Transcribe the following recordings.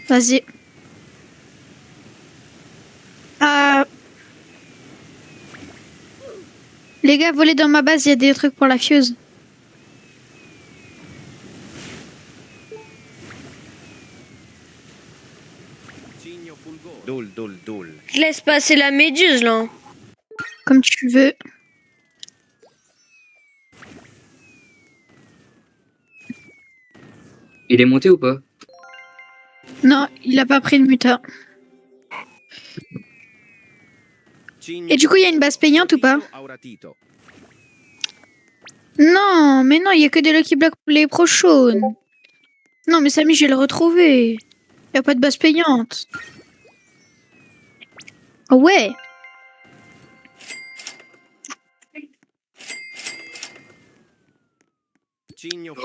Vas-y. Euh, Les gars, volez dans ma base, il y a des trucs pour la fuse. Dul, dul, dul. Je laisse passer la méduse là. Comme tu veux. Il est monté ou pas? Non, il a pas pris le muta. Et du coup, il y a une base payante ou pas? Non, mais non, il y a que des Lucky Blocks pour les prochaines. Non, mais Samy, je vais le retrouver. Il y a pas de base payante. Oh ouais.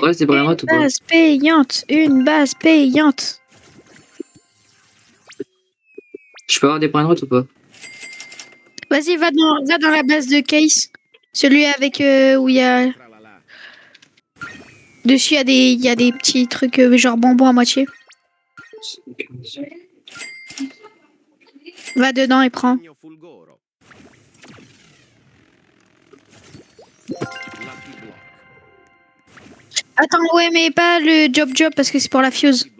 Ouais, c'est pas ou pas? Base payante, une base payante. Je peux avoir des brain rot ou pas? Vas-y, va dans la base de Case. Celui avec où il y a... Dessus, il y a des petits trucs genre bonbons à moitié. Va dedans et prends. Attends, ouais, mais pas le job parce que c'est pour la fuse.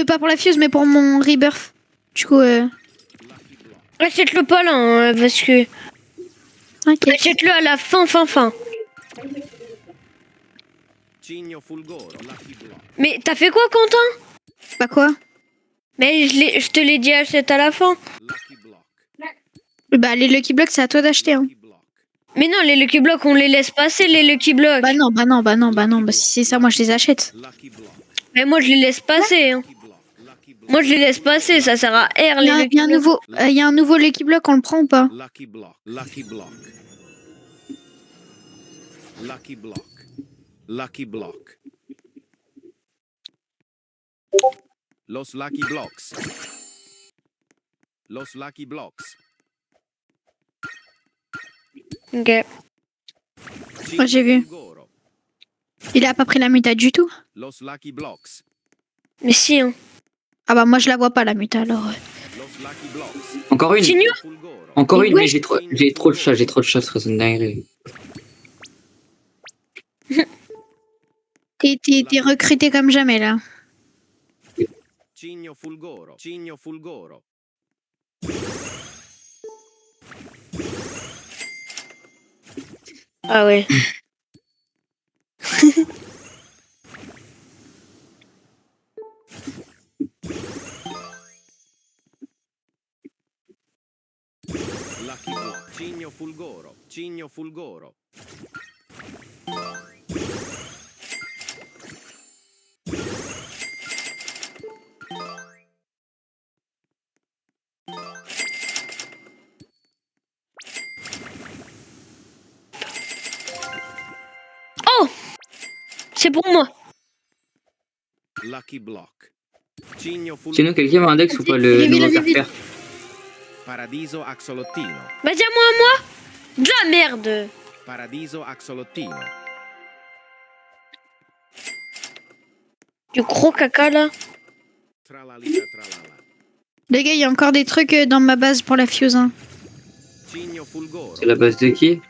Pas pour la fuse, mais pour mon rebirth. Du coup, Achète-le pas là, hein, parce que. ok. Achète-le à la fin. Mais t'as fait quoi, Quentin? Bah quoi? Mais je te l'ai dit, achète à la fin. Bah les Lucky Blocks, c'est à toi d'acheter. Hein. Mais non, les Lucky Blocks, on les laisse passer, les Lucky Blocks. Bah non. Bah si c'est ça, moi je les achète. Mais moi, je les laisse passer. Hein. Moi, je les laisse passer, ça sert à R, les Lucky Blocks. Il y a un nouveau Lucky Block, on le prend ou pas? Lucky block. Lucky block. Lucky block. Lucky block. Los lucky blocks. Los lucky blocks. Ok. Ouais, j'ai vu. Il a pas pris la muta du tout. Los lucky blocks. Mais si, hein. Ah bah moi je la vois pas la muta alors. Los lucky blocks. Encore une? Continue. Encore Mais une, ouais. mais j'ai trop de chats, c'est une dinguerie. T'es recruté comme jamais là. Cigno fulgoro. Cigno fulgoro. Ah ouais. Lucky block. Cigno fulgoro. Cigno fulgoro. Oh! C'est pour moi. Lucky block. Cigno fulgoro. Sinon, quelqu'un m'a index ou pas le nouveau carter? Paradiso axolottino. Bah tiens, moi. De la merde. Paradiso axolottino. Du gros caca, là. Tralalita tralala. Les gars, il y a encore des trucs dans ma base pour la fuse. Hein. Cigno fulgoro. C'est la base de qui?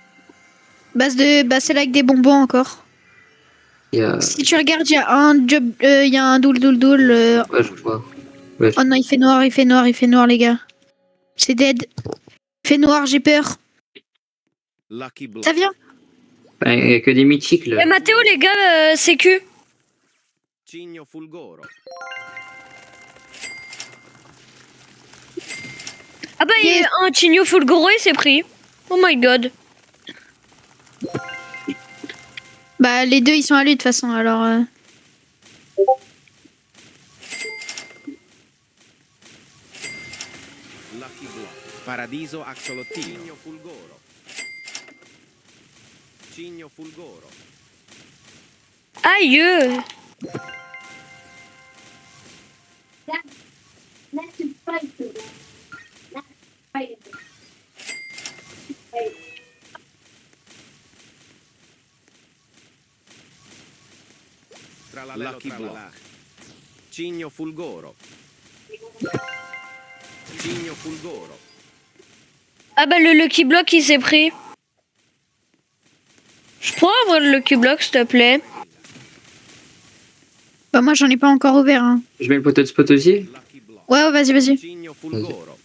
Bah celle avec des bonbons encore. Il y a... Si tu regardes, il y a un job, il y a un doul. Ouais, je vois. Ouais. Oh non, il fait noir les gars. C'est dead. Il fait noir, j'ai peur. Lucky block. Ça vient? Enfin, il y a que des mythiques là. Eh Mathéo, les gars, sécu. Cigno fulgoro. Ah bah, il y a un Tigno Fulgoro, il s'est pris. Oh my god. Bah les deux, ils sont à lui de toute façon, alors... Lucky block. Paradiso axolottino. Cigno fulgoro. Cigno fulgoro. Aïe. Lucky block. Cigno fulgoro. Cigno Fulgoro. Ah bah le Lucky Block il s'est pris. Je pourrais avoir le Lucky Block s'il te plaît. Bah moi j'en ai pas encore ouvert. Hein. Je mets le poteau de spot aussi. Lucky Block. Ouais, vas-y, vas-y. Cigno Fulgoro.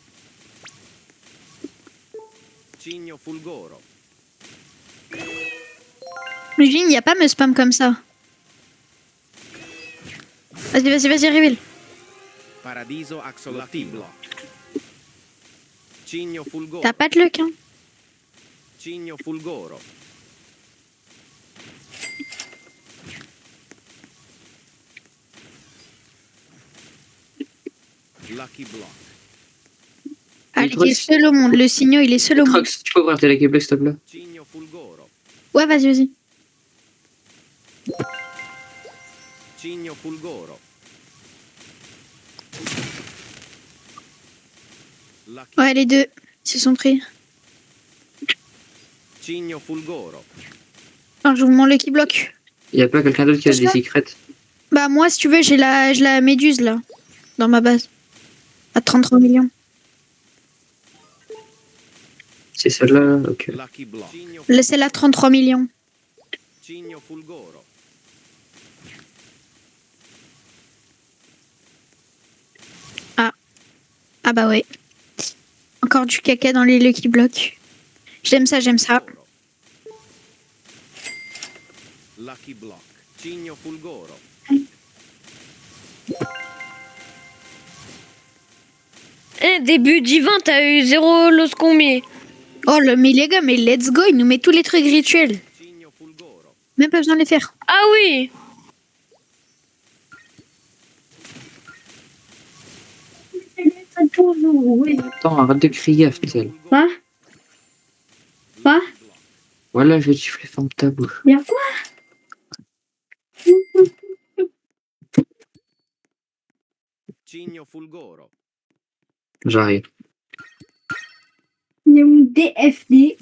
Cigno Fulgoro. Imagine, y a pas me spam comme ça. Vas-y, vas-y, vas-y, révèle. Paradiso Axolotl. Cigno Fulgoro. T'as pas de luck, hein. Cigno Fulgoro. Lucky Block. Allez, Trox. il est seul au monde. Le signal, il est seul au monde. Trox, tu peux ouvrir tes Lucky Blocks s'il te plaît? Cigno Fulgoro. Ouais, vas-y, vas-y. Cigno Fulgoro. Lucky Ouais, les deux. Ils se sont pris. Cigno Fulgoro. Alors, j'ouvre mon lucky block. Y a pas quelqu'un d'autre qui a C'est des ça. secrets? Bah, moi, si tu veux, j'ai la méduse, là. Dans ma base. À 33 millions. C'est celle-là? Ok. Lucky Block. Cigno, Laissez-la à 33 millions. Cigno Fulgoro. Ah bah ouais. Encore du caca dans les lucky blocks. J'aime ça, j'aime ça. Lucky Block. Cigno Fulgoro. Début divin, t'as eu 0 los combi. Oh, mais les gars, mais let's go, il nous met tous les trucs rituels. Cigno Fulgoro. Même pas besoin de les faire. Ah oui. Attends, arrête de crier, Aftel. Quoi? Quoi? Voilà, je vais te siffler, ferme ta bouche. Y'a quoi? Cigno Fulgoro. J'arrive. Il y a mon DFD.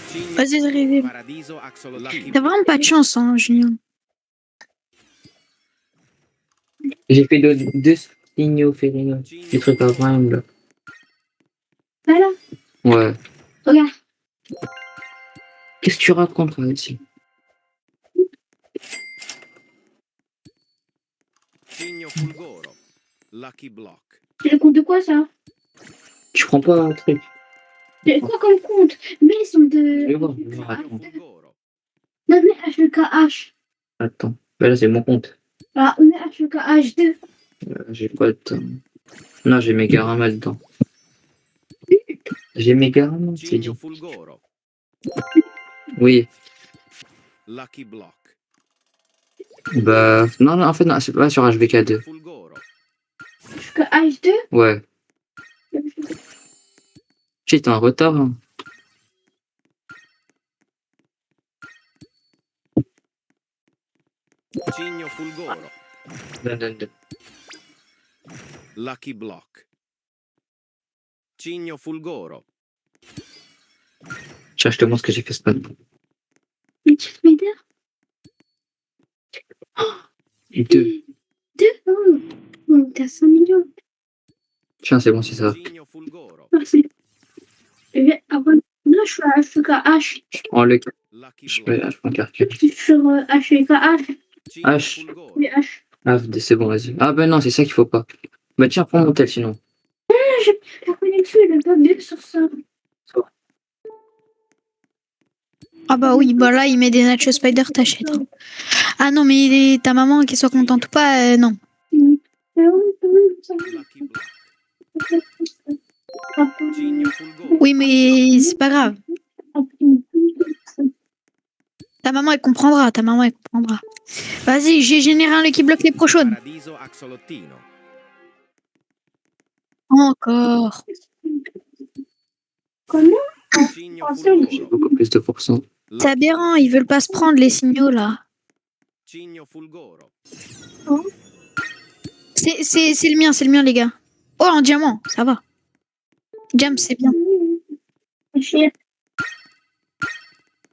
Cigno Vas-y, Fulgoro. arrivez. Paradiso Axolotl. T'as vraiment pas de chance, hein, Julien. J'ai fait deux signaux férinos. Des trucs à vraiment là. Voilà. Ouais. Regarde. Qu'est-ce que tu racontes là ici? Cigno Fulgoro. Lucky Block. C'est le compte de quoi ça? Tu prends pas un truc. C'est quoi comme compte? Mais ils sont Je de. vais voir, je vais voir, Cigno attends. Fulgoro. Non, mais HEKH. Attends. Bah là, c'est mon compte. Ah, on est HEKH2. J'ai quoi dedans? Non, j'ai Megarama dedans. J'ai Megarama, c'est dit. Cigno Fulgoro. Oui. Lucky Block. Bah. Non, non, en fait, non, c'est pas sur HVK2. Fulgoro. HEKH2. Ouais. J'ai en retard. Hein. Cigno Fulgoro. Donne. Lucky Block. Cigno Fulgoro. Tiens, je te montre ce que j'ai fait ce matin. Une petite Spider. Et deux. 2. Oh, t'as 5 millions. Tiens, c'est bon, c'est ça. Cigno Fulgoro. Merci. Avant, là, je suis à HEKH. Je prends le. Lucky Je Block. prends calcul. Je suis sur HEKH. Cigno H. Fulgoro. Oui, H. Ah, c'est bon, vas-y. Ah, bah non, c'est ça qu'il faut pas. Bah tiens, prends mon tel sinon. La connexion, elle est pas bien sur ça. Ah bah oui, bah là, il met des Nacho Spider, t'achètes. Hein. Ah non, mais ta maman, qu'elle soit contente ou pas, non. Lucky Block. Cigno Fulgoro. Oui, mais c'est pas grave. Ta maman, elle comprendra. Vas-y, j'ai généré un Lucky Block les pro chaudes. Paradiso Axolottino. Encore. Comment? Cigno Pensez- J'ai Fulgoro. beaucoup plus de pourcents. C'est aberrant, ils veulent pas se prendre les signaux là. Cigno Fulgoro. C'est le mien, les gars. Oh, en diamant, ça va. Jam, c'est bien.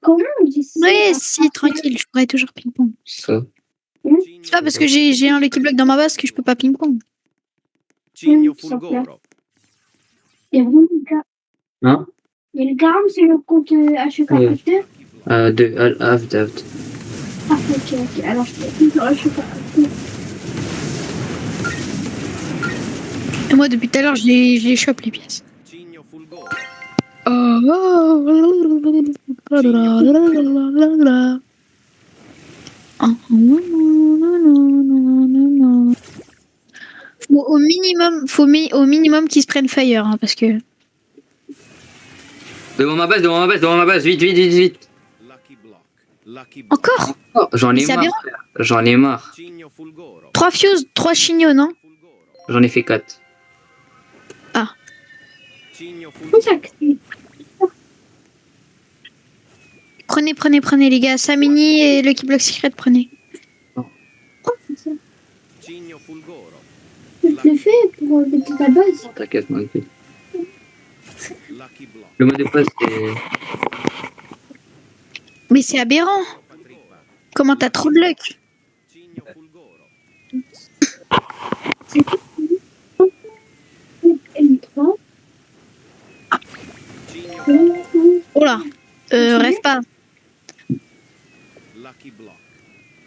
Comment on dit ça? Ouais, si, tranquille, je pourrais toujours ping-pong. Ça. C'est pas parce que j'ai un Lucky Block dans ma base que je peux pas ping-pong. Cigno ça plaît. Fulgoro. Il y a vraiment le gars. Hein? Il y a le garam, c'est le compte HEK Ouais. Facteur. Avd. Ah, ok. Alors, je peux plus HEK Facteur. Et moi, depuis tout à l'heure, je les chope, les pièces. Cigno Fulgoro. Au minimum qu'ils se prennent fire, hein, parce que. Devant ma base, vite. Lucky Block. Lucky Block. Encore Oh, j'en ai C'est marre, aberrant. frère. J'en ai marre. Cigno Fulgoro. 3 fuses, 3 chignons, non? Fulgoro. J'en ai fait 4. Cigno Comment ça Fulgoro. Prenez, les gars. Samini et Lucky Block Secret, prenez. c'est ça? Cigno Fulgoro. Je le fais pour mettre ta base. T'inquiète, moi. Lucky Block. Le mot de passe, c'est. Mais c'est aberrant. Comment t'as trop de luck? Cigno Fulgoro. M3. Cigno Oh là. Rêve pas. Lucky Block.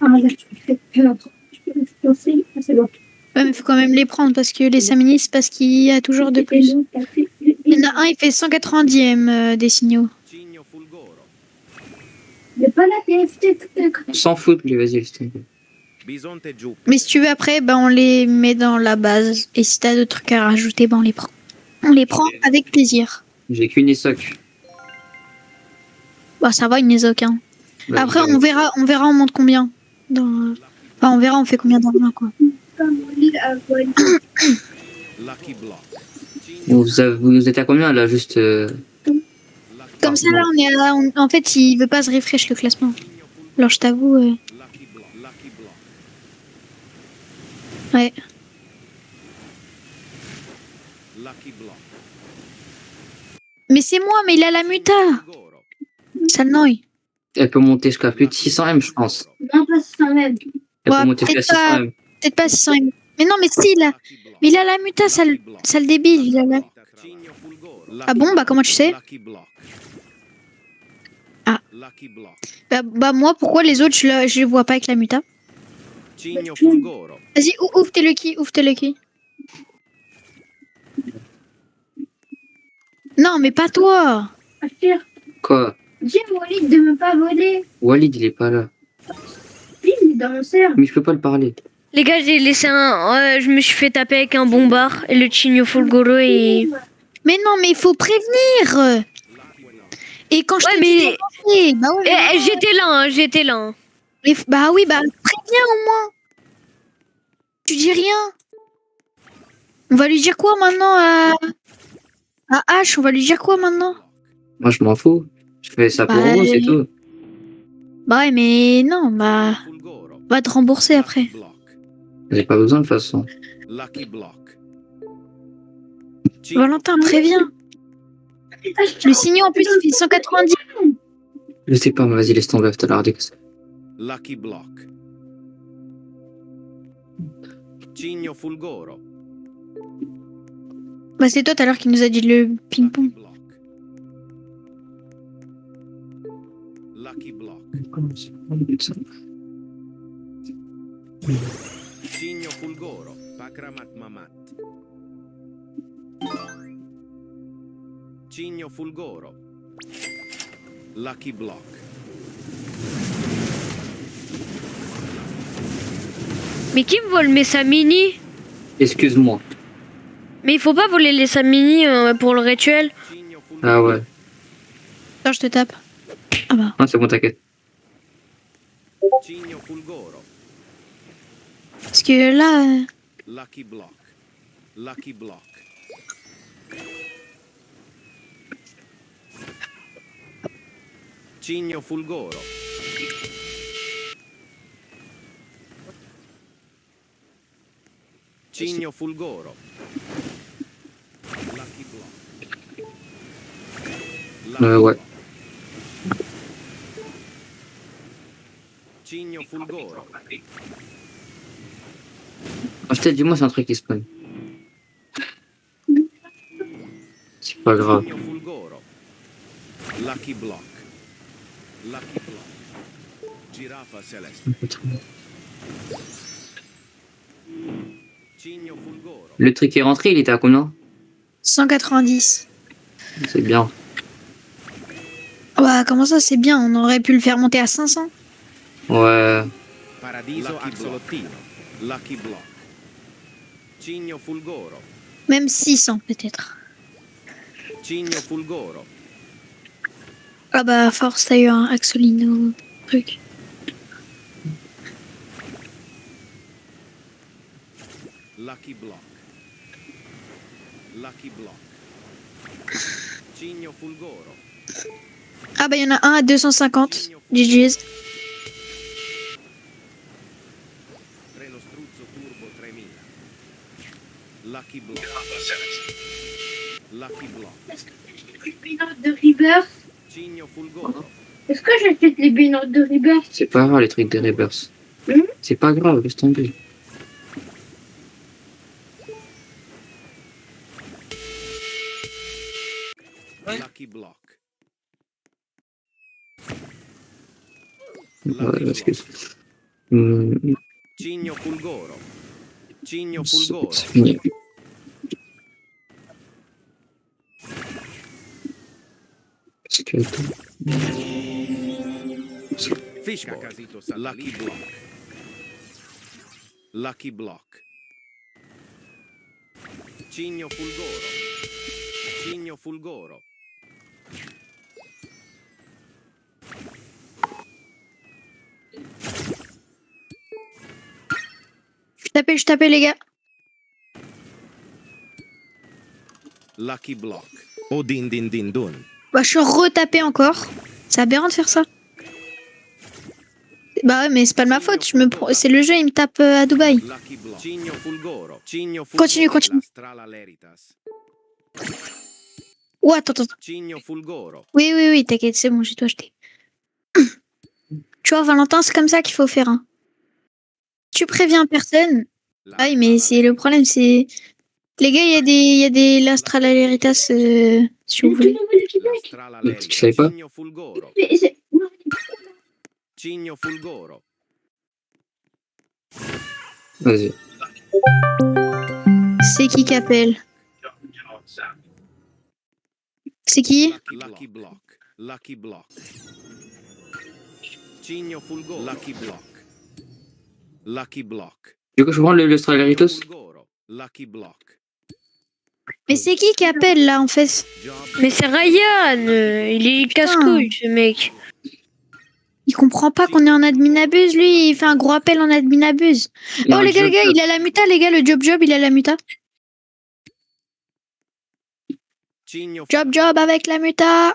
Ah, là, je fais peur. Je peux lancer. Ah, c'est bon. Ouais, mais faut quand même les prendre parce que les Samini, c'est parce qu'il y a toujours de plus. Il y en a un, il fait 190e des signaux. Cigno Fulgoro. Il n'y a pas la TFT. On s'en fout, lui, vas-y, laisse tomber. Bisonte Jupiter. Mais si tu veux, après, on les met dans la base. Et si t'as d'autres trucs à rajouter, on les prend. On les prend avec plaisir. J'ai qu'une Isoc. Bah, ça va, une Nézoc, hein. Bah, Après, on verra, on monte combien. Enfin, on verra, on fait combien d'argent, quoi. Lucky Block. Vous êtes à combien là, juste Comme ça, là, on est en fait, il veut pas se refresh le classement. Alors, je t'avoue, Lucky Block. Lucky Block. ouais. Lucky Block. Mais c'est moi, mais il a la muta. Fulgoro. Ça le noie. Elle peut monter jusqu'à plus de 600 M, je pense. Non, pas ça même. Elle Ouais, peut monter jusqu'à peut-être 600 M. Peut-être pas 600 M. Mais non, mais si, là. Lucky Block. Mais il a la muta, ça le débile. Il a la... Cigno Fulgoro. Ah bon, bah comment tu sais? Lucky Block. Ah. Lucky Block. Bah moi, pourquoi les autres, je les vois pas avec la muta? Cigno Fulgoro. Vas-y, ouvre tes lucky, Non, mais pas toi. Achir, Quoi? dis à Walid de me pas voler. Walid, il est pas là. Lui, il est dans mon cerf. Mais je peux pas le parler. Les gars, j'ai laissé je me suis fait taper avec un bombard et le Cigno Fulgoro et. Mais non, mais il faut prévenir. Et quand je Ouais, te mais- dis d'avancer, bah ouais. J'étais là. Hein. Bah oui, bah préviens au moins. Tu dis rien. On va lui dire quoi maintenant à H? On va lui dire quoi maintenant? Moi, je m'en fous. Je fais ça pour Bah, vous, c'est tout. Bah ouais, mais non, bah Fulgoro. on va te rembourser après. Lucky Block. J'ai pas besoin de toute façon. Lucky Block. Valentin, préviens. Le signal en plus il fait 190. Je sais pas, mais vas-y, laisse tomber after la Lucky Block. Cigno Fulgoro. Bah c'est toi tout à l'heure qui nous a dit le ping-pong. Lucky Block. Cigno Fulgoro. Pakramat Mamat. Cigno Fulgoro. Lucky Block. Mais qui me vole mes Samini? Excuse-moi. Mais il faut pas voler les Samini pour le rituel. Cigno Fulgoro. Ah ouais. Attends, je te tape. Ah bah. Non, c'est bon, t'inquiète. Cigno Fulgoro. Parce que là, Lucky Block. Lucky Block. Cigno Fulgoro. Cigno Fulgoro. Lucky Block. Lucky Ouais. Block. Cigno Fulgoro. Ah, peut-être, dis-moi, c'est un truc qui spawn. C'est pas grave. Cigno Fulgoro. Lucky Block. Lucky Block. Giraffa Celeste. Cigno Fulgoro. Le truc est rentré, il était à combien? 190. C'est bien. Ouais, comment ça, c'est bien? On aurait pu le faire monter à 500. Ouais. Paradiso Axolottino. Lucky Block. Cigno Fulgoro. Même 600 peut-être. Cigno Fulgoro. Ah bah, à force, t'as eu un Axolino truc. Lucky Block. Lucky Block. Cigno Fulgoro. Ah bah, il y en a un à 250. GG's. Treno Struzzo Turbo 3000. Lucky Block. Lucky Block. Est-ce que j'achète les binotes de Rebirth? Cigno Fulgoro. Est-ce que j'achète les binotes de Rebirth? C'est pas grave, les trucs de Rebirth. C'est pas grave, laisse tomber. Lucky Block. Ouais, parce que... Cigno Fulgoro. Cigno c'est Fulgoro. c'est fini. Skeleton. Fishball. Lucky Block. Lucky Block. Cigno Fulgoro. Cigno Fulgoro. Je tapais les gars. Lucky Block. Oh din din din dun. Bah, je suis retapé encore. C'est aberrant de faire ça. Bah ouais, mais c'est pas de ma faute. C'est le jeu, il me tape à Dubaï. Lucky Block. Cigno Fulgoro. Cigno Continue, Fulgoro. continue. La Strala Leritas. Oh, attends. Cigno Fulgoro. Oui, t'inquiète, c'est bon, j'ai tout acheté. Tu vois, Valentin, c'est comme ça qu'il faut faire. Hein. Tu préviens personne. La Ah oui, mais c'est Strala le problème, c'est... Les gars, il y a des Lastral Aleritas, si vous voulez. La Strala Leritas. Tu savais pas? Cigno Fulgoro. Non, Cigno Fulgoro. Vas-y. C'est qui appelle? C'est qui? Lucky Block. Lucky Block. Cigno Fulgoro. Lucky Block. Lucky Block. Du coup, je prends le Stragaritos. Fulgoro. Lucky Block. Mais c'est qui appelle, là, en fait? Job. Mais c'est Ryan, il est casse-couille ce mec. Il comprend pas qu'on est en admin abuse, lui. Il fait un gros appel en admin abuse. Oh, les gars, il a la muta, les gars. Le job, il a la muta. Cigno Job avec la muta.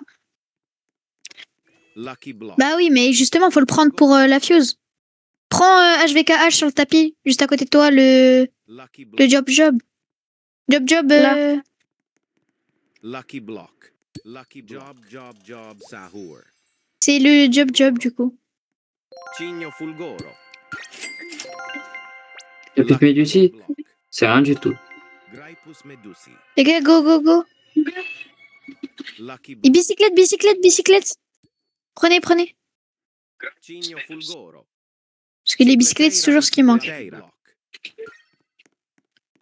Lucky Block. Bah oui, mais justement, faut le prendre pour la fuse. Prends HVKH sur le tapis, juste à côté de toi, le Lucky Block. job. Job, Là. Lucky Block. Lucky Block. Job Sahur. c'est le job, du coup. Cigno Fulgoro. Le Lucky Médusi, Block. c'est rien du tout. Graipus Medusi. Les gars, go. Lucky Et Block. bicyclette. Prenez. Cigno Fulgoro. Parce que les bicyclettes, c'est toujours ce qui manque. Block.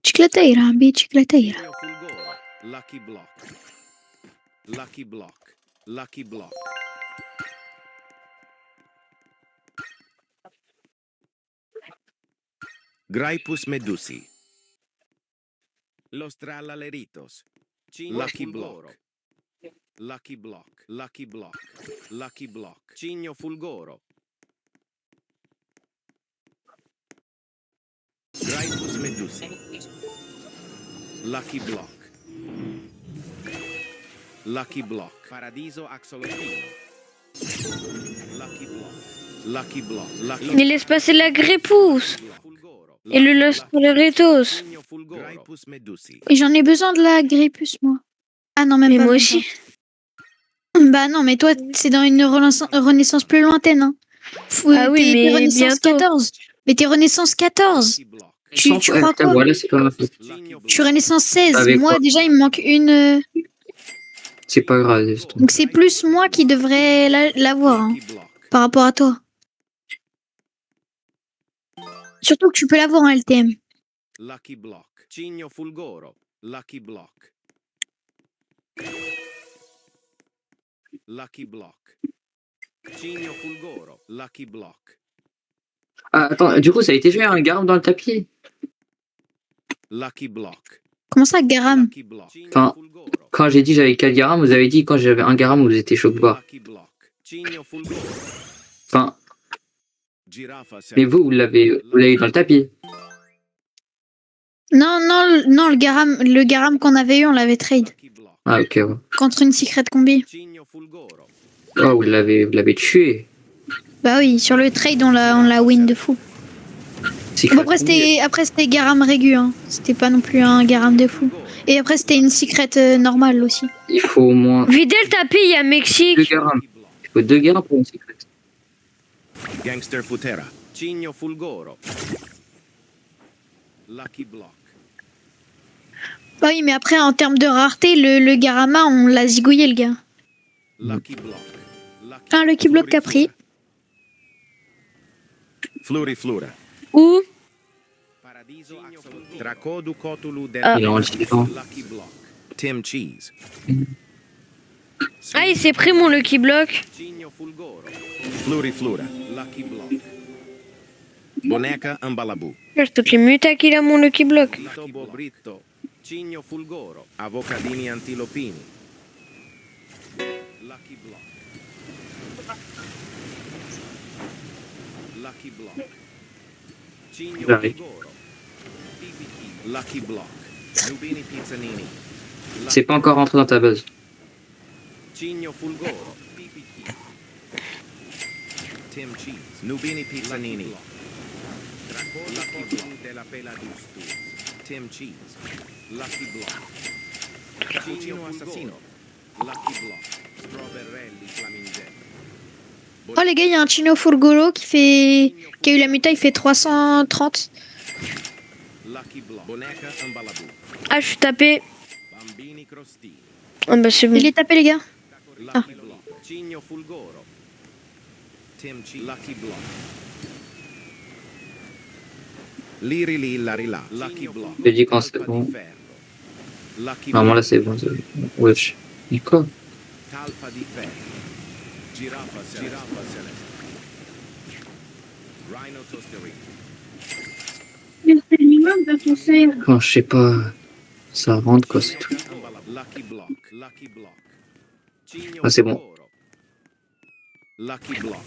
Bicicleteira. Cigno Fulgoro. Lucky Block. Lucky Block. Lucky Block. Graipus Medusi. Los Trallaleritos. Lucky Block. Lucky Block. Lucky Block. Lucky Block. Cigno Fulgoro. Graipus Medusi. Lucky Block. Lucky Block. Paradiso Axolottino. Lucky Block. Lucky Block. Lucky Il laisse passer la grépousse Fulgoro. et le Los Polaritos. Cigno Fulgoro. Graipus Medusi. Et j'en ai besoin de la grippus, moi. Ah non, même Et pas. moi même aussi. pas. Bah non, mais toi, c'est dans une renaissance plus lointaine. Hein. Ah oui, t'es mais Renaissance bientôt. 14. Mais t'es Renaissance 14. Tu crois putain, quoi? voilà, c'est pas ma faute. Je suis Renaissance 16. Avec Moi, quoi déjà, il me manque une. C'est pas grave. laisse tomber. Donc, c'est plus moi qui devrais l'avoir hein, par rapport à toi. Surtout que tu peux l'avoir en LTM. Lucky Block. Cigno Fulgoro. Lucky Block. Lucky Block. Cigno Fulgoro. Lucky Block. Ah, attends, du coup, ça a été joué un garam dans le tapis. Lucky Block. Comment ça, Garam? Lucky Block. Enfin, Fulgoro. quand j'ai dit j'avais 4 garam, vous avez dit quand j'avais un garam, vous étiez chaud de boire. Lucky Block. Cigno Fulgoro. Enfin, Giraffa mais vous l'avez eu dans le tapis. Non, le Garam qu'on avait eu, on l'avait trade. Lucky Block. Ah, ok, ouais. Contre une secret combi. Cigno Fulgoro. Oh, vous l'avez tué. Bah oui, sur le trade, on l'a win de fou. Bon, après, c'était Garam Régu. Hein. C'était pas non plus un Garam de fou. Et après, c'était une secret normale aussi. Il faut au moins Videz le tapis, il y a 2 Mexique. garam. Il faut 2 garam pour une secret. Gangster Futera. Cigno Fulgoro. Lucky Block. Bah oui, mais après, en termes de rareté, le Garama, on l'a zigouillé, le gars. Lucky Block. Lucky Un Lucky Block qu'a pris. Fluri Flura. Où? Paradiso Axolotl. Tracodu Cotulu del Ah. Il est en différent. Lucky Block. Tim Cheese. Ah, il s'est pris mon Lucky Block. Cigno Fulgoro. Fluri Flura. Lucky Block. Boneca Ambalabou. Toutes les mutas qu'il a mon Lucky Block. Tobo Britto. Cigno Fulgoro. Avocadini Antilopini. Lucky Block. Lucky Block. Cigno J'arrive. Fulgoro. PPT. Lucky Block. Nubini Pizzanini. C'est pas encore rentré dans ta base. Cigno Fulgoro. PPT. Tim Cheese. Nubini Pizzanini. Lucky Block della Peladustus. Tim Cheese. Lucky Block. Cigno Assassino. Lucky Block. Strawberrelli Flamingel. Oh, les gars, il y a un Chino Furgolo qui a eu la muta, il fait 330. Lucky Block. Boneca Ambalabou. Ah, je suis tapé. Bambini Crostini. Ah, bah c'est bon. Il est tapé, les gars. Lucky Block. Cigno Fulgoro. Tim Cheese. Lucky Block. Liri Lilla Rila. Lucky Block. Je dis quand c'est Talpa bon. di ferro. Lucky Normalement, là, Block. c'est bon. Wesh. Il quoi Talpa di ferro. Giraffa celeste. Rhino Toastery. Le minimum va penser. Oh, je sais pas. Ça rentre, quoi, c'est tout. Lucky Block. Lucky Block. Cigno Ah, c'est bon. Fulgoro. Lucky Block.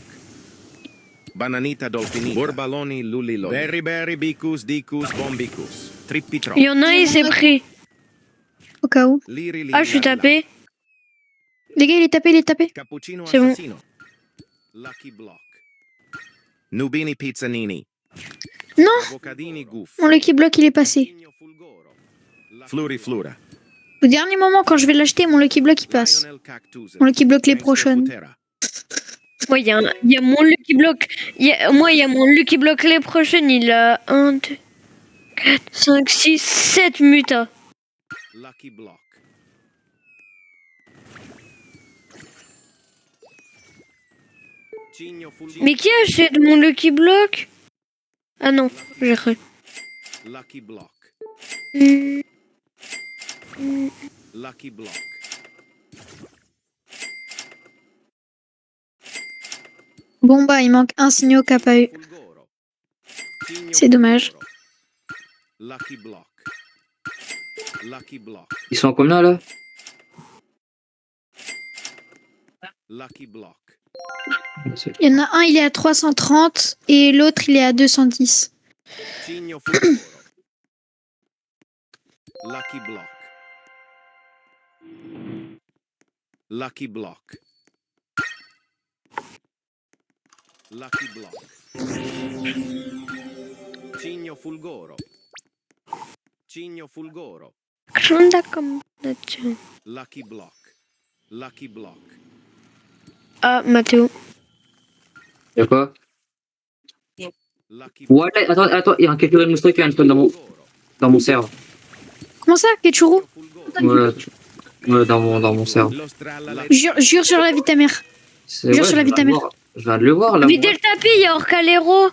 Bananita Dolfinita. Borbaloni Lulilo. Berry Berry Bicus Dicus Bombicus. Trippitro. Il y en a un, il s'est pris. Au cas où. Liri Lilla Ah, je suis Rila. tapé. Les gars, il est tapé, il est tapé. Cappuccino C'est bon. Assassino. Lucky Block. Nubini Pizzanini. Non, Avocadini Goof. mon Lucky Block, il est passé. Cigno Fulgoro. Fluri Flura. Au dernier moment, quand je vais l'acheter, mon Lucky Block, il passe. Lionel Cactus. Mon Lucky Block, les Gangster prochaines. Futera. Moi, il y a mon Lucky Block. Moi, il y a mon Lucky Block les prochaines. Il a 1, 2, 4, 5, 6, 7 mutas. Lucky Block. Cigno Fulgoro. Mais qui achète mon Lucky Block? Ah non, j'ai cru. Lucky Block. Lucky Block. Bon, bah, il manque un signaux qu'a pas eu. Fulgoro. Cigno C'est dommage. Fulgoro. Lucky Block. Lucky Block. Ils sont combien, là Lucky Block. Il y en a un, il est à 330 et l'autre, il est à 210. Cigno Fulgoro. Lucky Block. Lucky Block. Lucky Block. Cigno Fulgoro. Cigno Fulgoro. Grande combinaison. Lucky Block. Lucky Block. Ah, Mathéo. Y'a quoi? Lucky Ouais, attends, il y a un quelques monstres qui vient de spawn dans mon serve. Comment ça, Ketchuru? Ouais, ouais, dans mon serve. Jure sur la vie de ta mère. Jure sur la vie de ta mère. Je viens de le voir là. Videz le tapis, il y a Orcalero.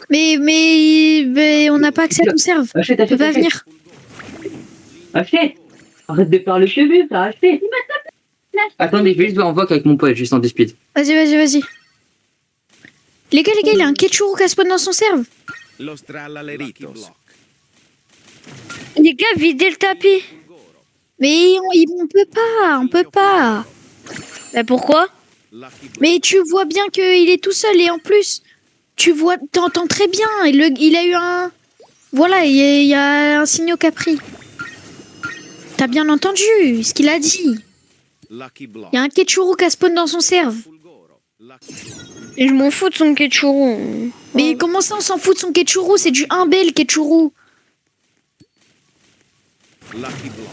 Mais on n'a pas accès à ton serve. Achète, Tu peux pas venir. Achète. Arrête de parler cheveux, t'as acheté. Attendez, je vais juste envoyer avec mon pote, juste en dispute. Vas-y. Les gars, il y a un Ketchuru qui a spawn dans son serve. Los Trallaleritos. Les gars, videz le tapis. Mais on peut pas. Bah pourquoi? Mais tu vois bien qu'il est tout seul et en plus, t'entends très bien. Il a eu un... Voilà, il y a un signal qu'a pris. T'as bien entendu ce qu'il a dit. Lucky Block. Il y a un Ketchuru qui a spawn dans son serve. Et je m'en fous de son Ketchuru. Mais comment ça, on s'en fout de son Ketchuru? C'est du 1B, le Ketchuru. Lucky Block.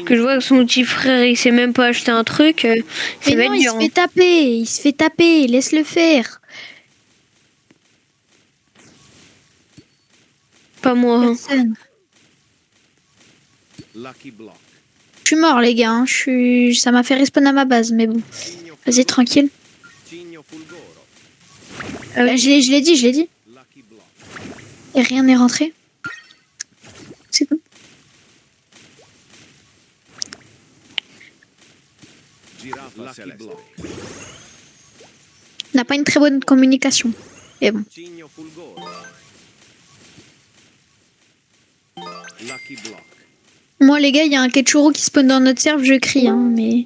Que je vois que son petit frère, il sait même pas acheter un truc. Ça Mais va non, être il dur. se fait taper. Il se fait taper. Laisse-le faire. Pas moi. Hein. Personne. Lucky Block. Je suis mort, les gars. Hein. Ça m'a fait respawn à ma base, mais bon. Vas-y, tranquille. Cigno Fulgoro. Bah, je l'ai dit. Lucky Block. Et rien n'est rentré. C'est bon. Giraffe Lucky Block. On n'a pas une très bonne communication. Mais bon. Cigno Fulgoro. Lucky Block. Moi, les gars, il y a un Ketchuru qui spawn dans notre serve, je crie, hein, mais...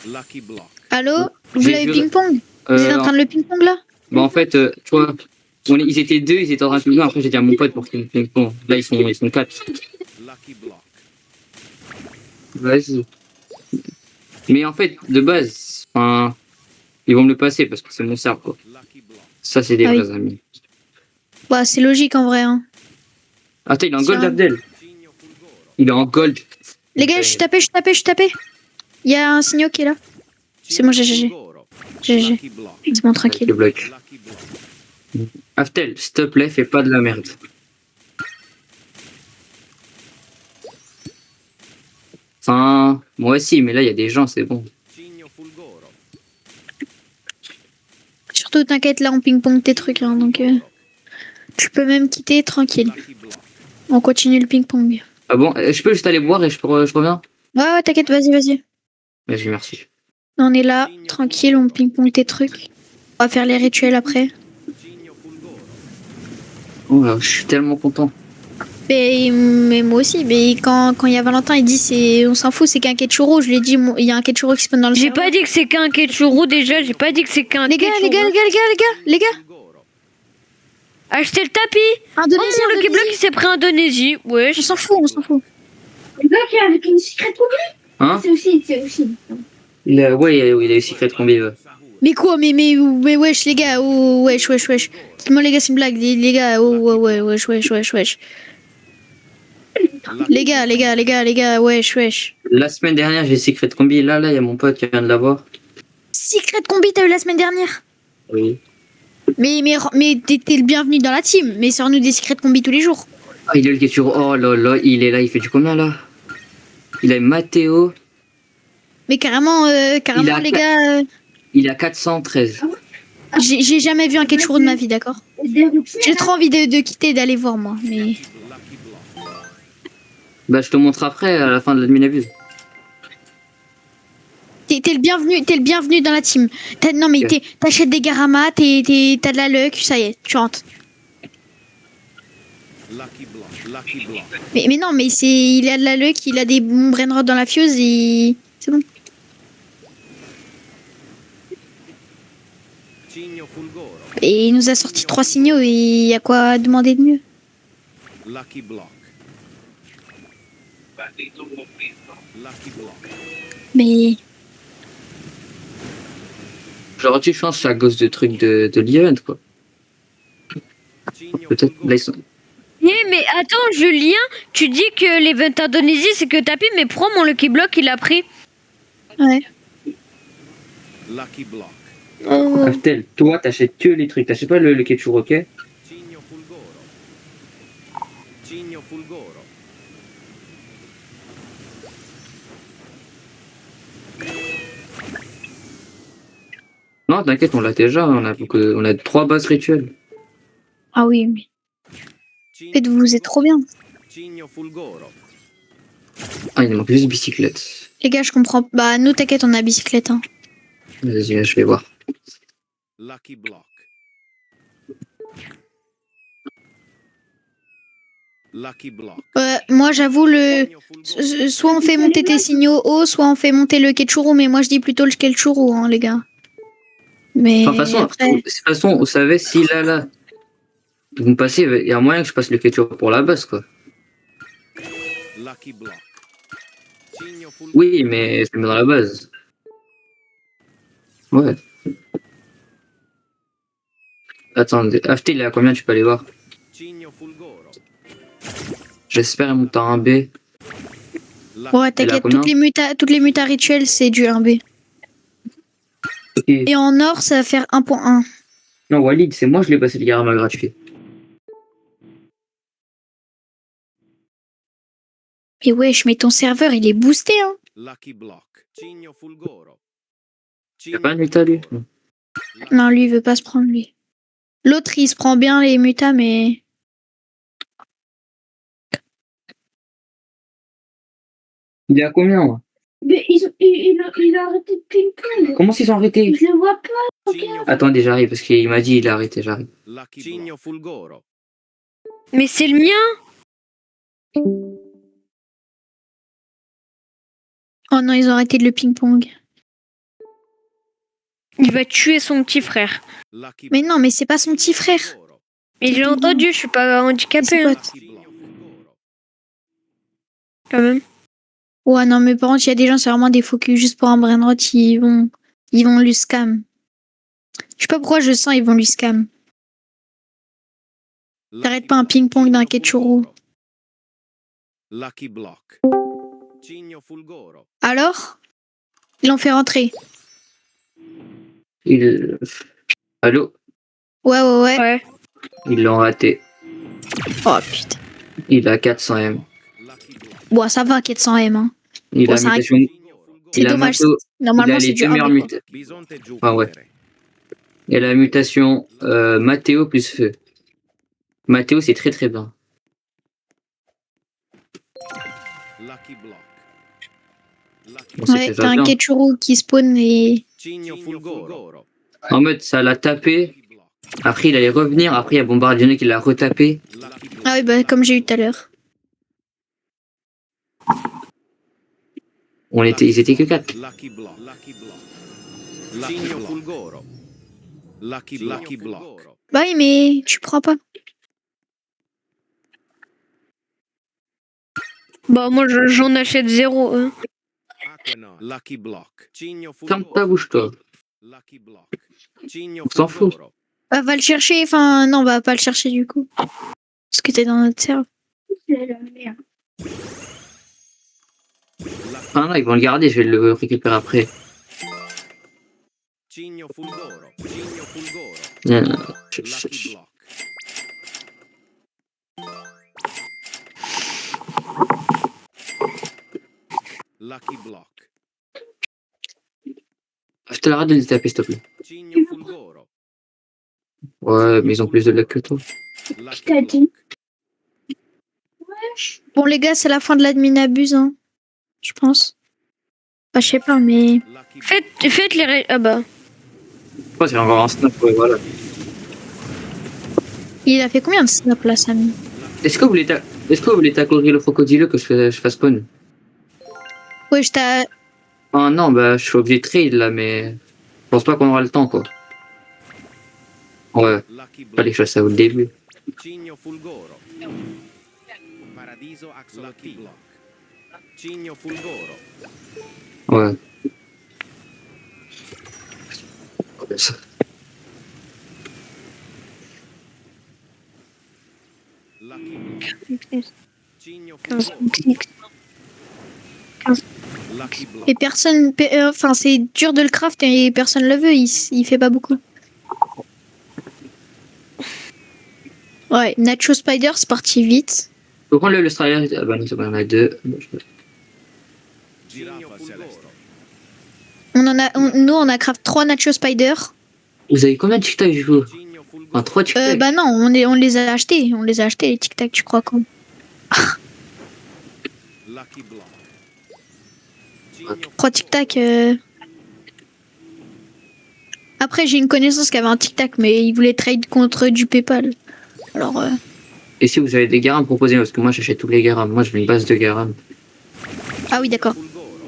Lucky Block. Allô? Vous J'ai l'avez vu- ping-pong? Vous êtes en train de le ping-pong, là? Bah en fait, tu vois, ils étaient deux, ils étaient en train de ping-pong. Après, j'ai dit à mon pote pour qu'il me ping-pong. Là, ils sont quatre. Lucky Block. Vas-y. Mais en fait, de base, enfin, ils vont me le passer parce que c'est mon serve, quoi. Lucky Block. Ça, c'est des Ah oui. vrais amis. Bah, c'est logique, en vrai, hein. Attends, il est en Tiens. gold, Abdel. Cigno Fulgoro. Il est en gold. Les gars, je suis tapé. Il y a un signal qui est là. C'est bon, GG. Fulgoro. GG. Lucky Block. C'est bon, tranquille. Le bloc. Lucky Block. Aftel, s'il te plaît, fais pas de la merde. Enfin, moi aussi, mais là, il y a des gens, c'est bon. Cigno Fulgoro. Surtout, t'inquiète, là, on ping-pong tes trucs, hein, donc... tu peux même quitter, tranquille. Lucky Block. On continue le ping-pong. Ah bon, je peux juste aller boire et je reviens? Ouais, t'inquiète, vas-y. Vas-y, merci. On est là, tranquille, on ping-pong tes trucs. On va faire les rituels après. Cigno Fulgoro. Oh, là, je suis tellement content. Mais moi aussi, mais quand il y a Valentin, il dit on s'en fout, c'est qu'un Ketchuru. Je l'ai dit, il y a un Ketchuru qui spawn dans le J'ai serveur. pas dit que c'est qu'un Ketchuru déjà, j'ai pas dit que c'est qu'un Les gars, Ketchuru. Achetez le tapis. Indonésie, Oh mon Lucky Block il s'est pris Indonésie. Wesh. On s'en fout. Le gars qui est avec une secret combi. Hein? C'est aussi. Ouais, il a eu Secret Combi. Mais quoi, mais wesh, les gars, oh, wesh. Moi, les gars, c'est une blague, les gars, oh, ouais, wesh. Les gars, wesh. La semaine dernière, j'ai Secret Combi. Là, il y a mon pote qui vient de l'avoir. Secret Combi, t'as eu la semaine dernière. Oui. Mais t'es le bienvenu dans la team. Mais sors-nous des Secret Combi tous les jours. Ah, il est le Ketchuru. Oh là là, il est là. Il fait du combien là? Il a Mathéo. Mais carrément, Il a les gars, Il a 413. j'ai jamais vu un Ketchuru de ma vie, d'accord? J'ai trop envie de quitter et d'aller voir, moi. Mais Lucky Block. Bah, je te montre après, à la fin de l'adminabuse. t'es le bienvenu dans la team. Non, mais Ok. t'achètes des Garama, t'as de la luck, ça y est, tu rentres. Lucky Block. Lucky Block. Mais non, mais il a de la luck, il a des bons brainrots dans la fuse et c'est bon. Cigno Fulgoro. Et il nous a sorti 3 signaux et il y a quoi demander de mieux. Lucky Block. Lucky Block. Mais Genre, tu changes, c'est à cause de trucs de l'event, quoi. Cigno Peut-être. Là, Fulgoro. ils sont... Mais attends, Julien, tu dis que l'event Indonésie c'est que tapis, mais pourquoi mon Lucky Block il a pris? ouais. Lucky Block. Oh. Aftel, toi, t'achètes que les trucs. T'achètes pas le ketchup, ok? Cigno Fulgoro. Cigno Fulgoro. Non, t'inquiète, on l'a déjà. On a 3 bases rituelles. Ah oui, mais Cigno faites vous êtes trop bien. Cigno Fulgoro. Ah, il nous manque juste bicyclette. Les gars, je comprends. Bah, nous, t'inquiète, on a bicyclette. Hein. Vas-y, je vais voir. Lucky Block. Lucky Block. Moi, j'avoue, Cigno Fulgoro. soit on fait monter tes signaux hauts, soit on fait monter le Ketchuru, mais moi, je dis plutôt le Ketchuru, hein, les gars. Mais Enfin, de toute façon, vous savez, si là, vous me passez, il y a moyen que je passe le ketchup pour la base, quoi. Lucky Block. Cigno Fulgoro. Oui, mais je le mets dans la base. Ouais. Attendez, Aftel, il est à combien? Tu peux aller voir. Cigno Fulgoro. J'espère qu'il monte à un B. ouais, Il a t'inquiète, combien toutes les mutas rituelles, c'est du 1B. Ok. Et en or, ça va faire 1.1. Non, Walid, c'est moi, je l'ai passé le garama gratuit. Et wesh, mais ton serveur, il est boosté, hein. Lucky Block. Cigno Fulgoro. Y'a pas un muta, lui? Non. Non, lui, il veut pas se prendre, lui. L'autre, il se prend bien les mutas, mais... Il est à combien, moi? Mais il a arrêté de ping-pong. Comment ils ont arrêté? Je le vois pas. Cigno Attendez, j'arrive, parce qu'il m'a dit il a arrêté, j'arrive. Lucky Cigno Fulgoro. Mais c'est le mien. Oh non, ils ont arrêté de le ping-pong. Il va tuer son petit frère. Lucky Mais non, mais c'est pas son petit frère. Fulgoro. Mais j'ai entendu, je suis pas handicapé, C'est hein, quoi Cigno Fulgoro. quand même. Ouais, non, mais par contre, il y a des gens, c'est vraiment des faux culs. Juste pour un brainrot, ils vont lui scam. Je sais pas pourquoi je sens ils vont lui scam. T'arrêtes pas un ping-pong d'un Ketchuru. Lucky Block. Cigno Fulgoro. Alors? Ils l'ont fait rentrer. Allô? Ouais. Ouais. Ils l'ont raté. Oh putain. Il a 400 M. Lucky Block. Bon, ça va, 400 M. Hein. Il Bon, a ça mutation. C'est Il a dommage. Mato- Normalement, il a c'est les du deux meilleures 1B, quoi. mutations. Bisonte Jupiter. Ah ouais. Et la mutation Mathéo plus feu. Mathéo, c'est très très bien. Lucky Block. Lucky Bon, c'est Ouais, déjà t'as un bien. Ketchuru qui spawn et... Cigno Fulgoro. En mode, ça l'a tapé. Après, il allait revenir. Après, il y a Bombardier qui l'a retapé. Lucky Block. Ah oui, bah, comme j'ai eu tout à l'heure. Ils étaient que 4. Lucky Block. Lucky Block. Cigno Fulgoro. Lucky Block. Bah oui, mais tu prends pas. Bah, moi, j'en achète 0. Hein. Aquenon. Lucky Block. Cigno Ferme ta Fulgoro. bouche, toi. Lucky Block. Cigno On s'en fout. Fulgoro. Bah, va le chercher. Enfin, non, va pas le chercher du coup. Parce que t'es dans notre serve. C'est la merde. Ah non, ils vont le garder. Je vais le récupérer après. Cigno Fulgoro. Cigno Fulgoro. Lucky Block. Lucky Block. Je te l'arrête de les taper, s'il te plaît. Cigno Fulgoro. Ouais, mais ils ont plus de luck que toi. Lucky T'as Block. dit. Bon, les gars, c'est la fin de l'admin abuse, hein. Je pense. Bah, je sais pas, mais... Lucky Block. Faites les... Ah bah. Oh, c'est encore un snap, ouais, voilà. Il a fait combien de snaps là, Samy? Est-ce que vous voulez tacorer le crocodile que je fasse spawn? Ouais, je t'ai... Ah non, bah, je suis obligé de trade là, mais. Je pense pas qu'on aura le temps, quoi. Ouais, Lucky Block. fallait que je fasse ça au début. Cigno Fulgoro. Paradiso Axolotl. Block. Cigno Fulgoro. Ouais. Lucky Block. Cigno 15, Fulgoro. Lucky block. Et personne. Enfin, c'est dur de le craft et personne le veut. Il fait pas beaucoup. Ouais, Nacho Spider, c'est parti vite. Faut prendre le Strider. Ah bah non, c'est bon, il y en a deux. Giraffa celeste. Nous, on a craft 3 Nacho Spider. Vous avez combien de tic-tac du coup? Cigno fulgoro. Enfin, 3 tic-tac. Bah non, on les a achetés. On les a achetés, les Tic Tac, tu crois quoi? Lucky block. Cigno 3 Tic Tac. Après, j'ai une connaissance qui avait un Tic Tac, mais il voulait trade contre du PayPal. Alors, Et si vous avez des garams, proposez, parce que moi j'achète tous les garams. Moi je veux une base de garams. ah oui, d'accord. fulgoro.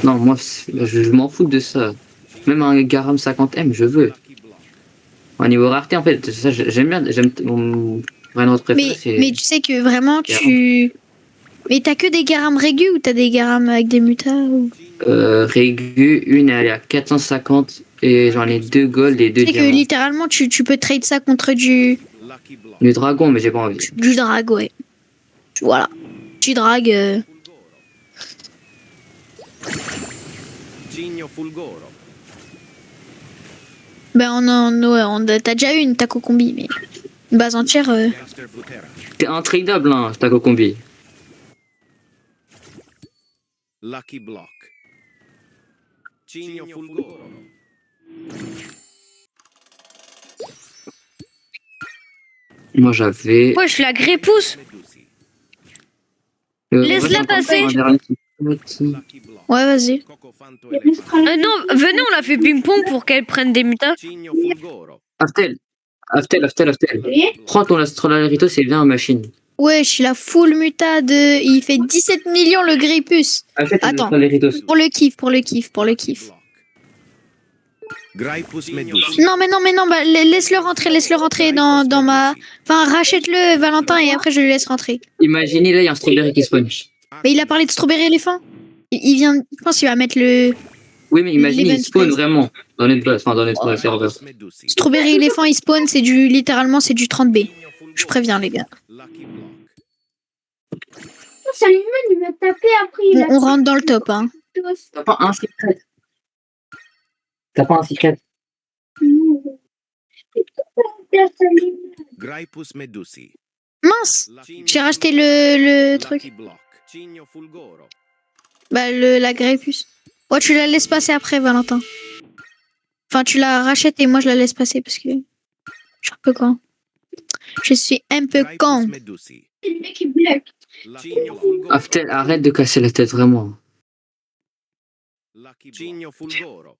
Non, moi je m'en fous de ça. Même un garam 50M, je veux. Lucky block. Au niveau rareté, en fait, ça j'aime bien. J'aime mon vrai préféré, c'est. Mais tu sais que vraiment, Mais t'as que des garam régus ou t'as des garam avec des mutas ou... Régu, une elle est à 450 et j'en ai 2 gold et 2 Tu sais que diamants. littéralement, tu peux trade ça contre du Lucky block. Du dragon, mais j'ai pas envie. drag, ouais. Voilà. Du drag. Cigno fulgoro. Ben, t'as déjà eu une taco combi, mais une base entière. Gangster putera. T'es intradable, hein, Taco Combi. Lucky block. Cigno fulgoro. Moi j'avais. Ouais, je suis la grépousse. Medusi. Laisse-la passer. Lucky block. Ouais, vas-y. Coco fanto Il y a plus electro. de Non, venez, on la fait ping-pong pour qu'elle prenne des mutas. Cigno fulgoro. Aftel. Oui. Prends ton Astrolaritos et viens en machine. Ouais, je suis la full muta de. Il fait 17 millions le Grippus. Achète Attends. Astrolaritos. Pour le kiff. Graipus medusi. Non, mais non, bah, laisse-le rentrer dans ma. Enfin, rachète-le, Valentin, et après je le laisse rentrer. Imaginez là, il y a un strawberry qui spawn. Mais il a parlé de Strawberry Elephant. Il vient. Je pense qu'il va mettre le. Oui, mais imagine, L'event il spawn space. vraiment dans notre base, enfin dans notre serveur. Graipus medusi. Strawberry Elephant, il spawn, c'est du. Littéralement, c'est du 30B. Je préviens, les gars. Lucky block. Ça lui il m'a tapé après. Il a On rentre dans le top, hein. T'as pas un secret. T'as pas un secret. Graipus medusi. Mince! Cigno J'ai racheté le Lucky truc. block. Cigno fulgoro. Bah, la Grippus. Ouais, tu la laisses passer après, Valentin. Enfin, tu la rachètes et moi je la laisse passer parce que. Je suis un peu con. Je suis un peu con. Graipus medusi. Le mec qui bloque. Cigno fulgoro. Aftel, arrête de casser la tête vraiment. Lucky Cigno fulgoro.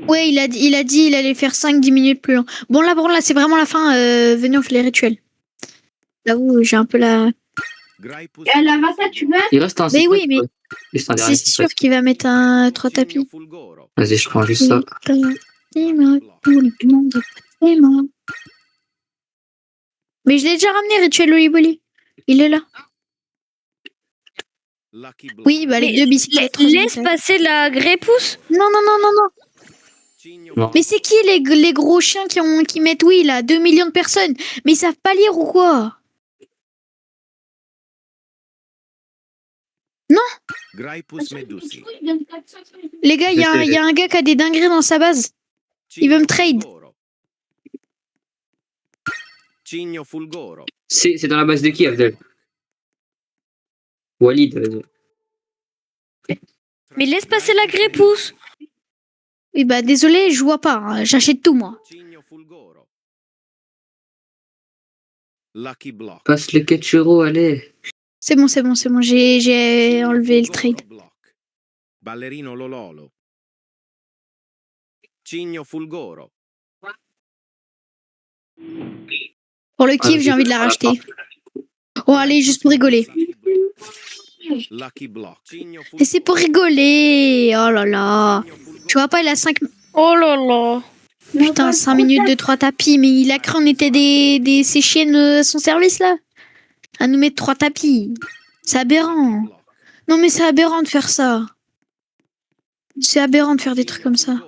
Ouais, il a dit il allait faire 5-10 minutes plus long. Bon, là, c'est vraiment la fin. Venez, on fait les rituels. Là où j'ai un peu la. Graipus Et à la Vasa, tu veux? Il reste un Mais secret. oui, mais- quoi. Juste un dernier C'est secret. sûr qu'il va mettre un 3 Cigno tapis. fulgoro. Vas-y, je prends juste ça. Mais je l'ai déjà ramené, Rituel Oliboli. Il est là. Lucky block. Oui, bah les Mais deux bicyclettes. trois Laisse bicyclettes. passer la grépousse. Non. Cigno Non. Mais c'est qui les gros chiens qui mettent oui là 2 millions de personnes? Mais ils savent pas lire ou quoi? Graipus medusi. Les gars, il y a un gars qui a des dingueries dans sa base. Il veut me trade. Cigno fulgoro. C'est dans la base de qui, Aftel? Walid, vas-y. Mais laisse passer la grépousse. Oui, bah désolé, je vois pas. Hein. J'achète tout moi. Cigno fulgoro. Lucky block. Passe le Ketchuro, allez. C'est bon. J'ai enlevé le trade. Block. Ballerino Lololo. Cigno fulgoro. Pour le kiff, j'ai envie de la racheter. Oh, allez, juste pour rigoler. Lucky block. Cigno Et c'est pour rigoler. Oh là là. Tu vois pas, il a 5. Oh là là. Putain, 5 minutes de 3 tapis. Mais il a cru on était ces chiennes à son service là. À nous mettre 3 tapis. C'est aberrant. Non, mais c'est aberrant de faire ça. C'est aberrant de faire des trucs comme ça.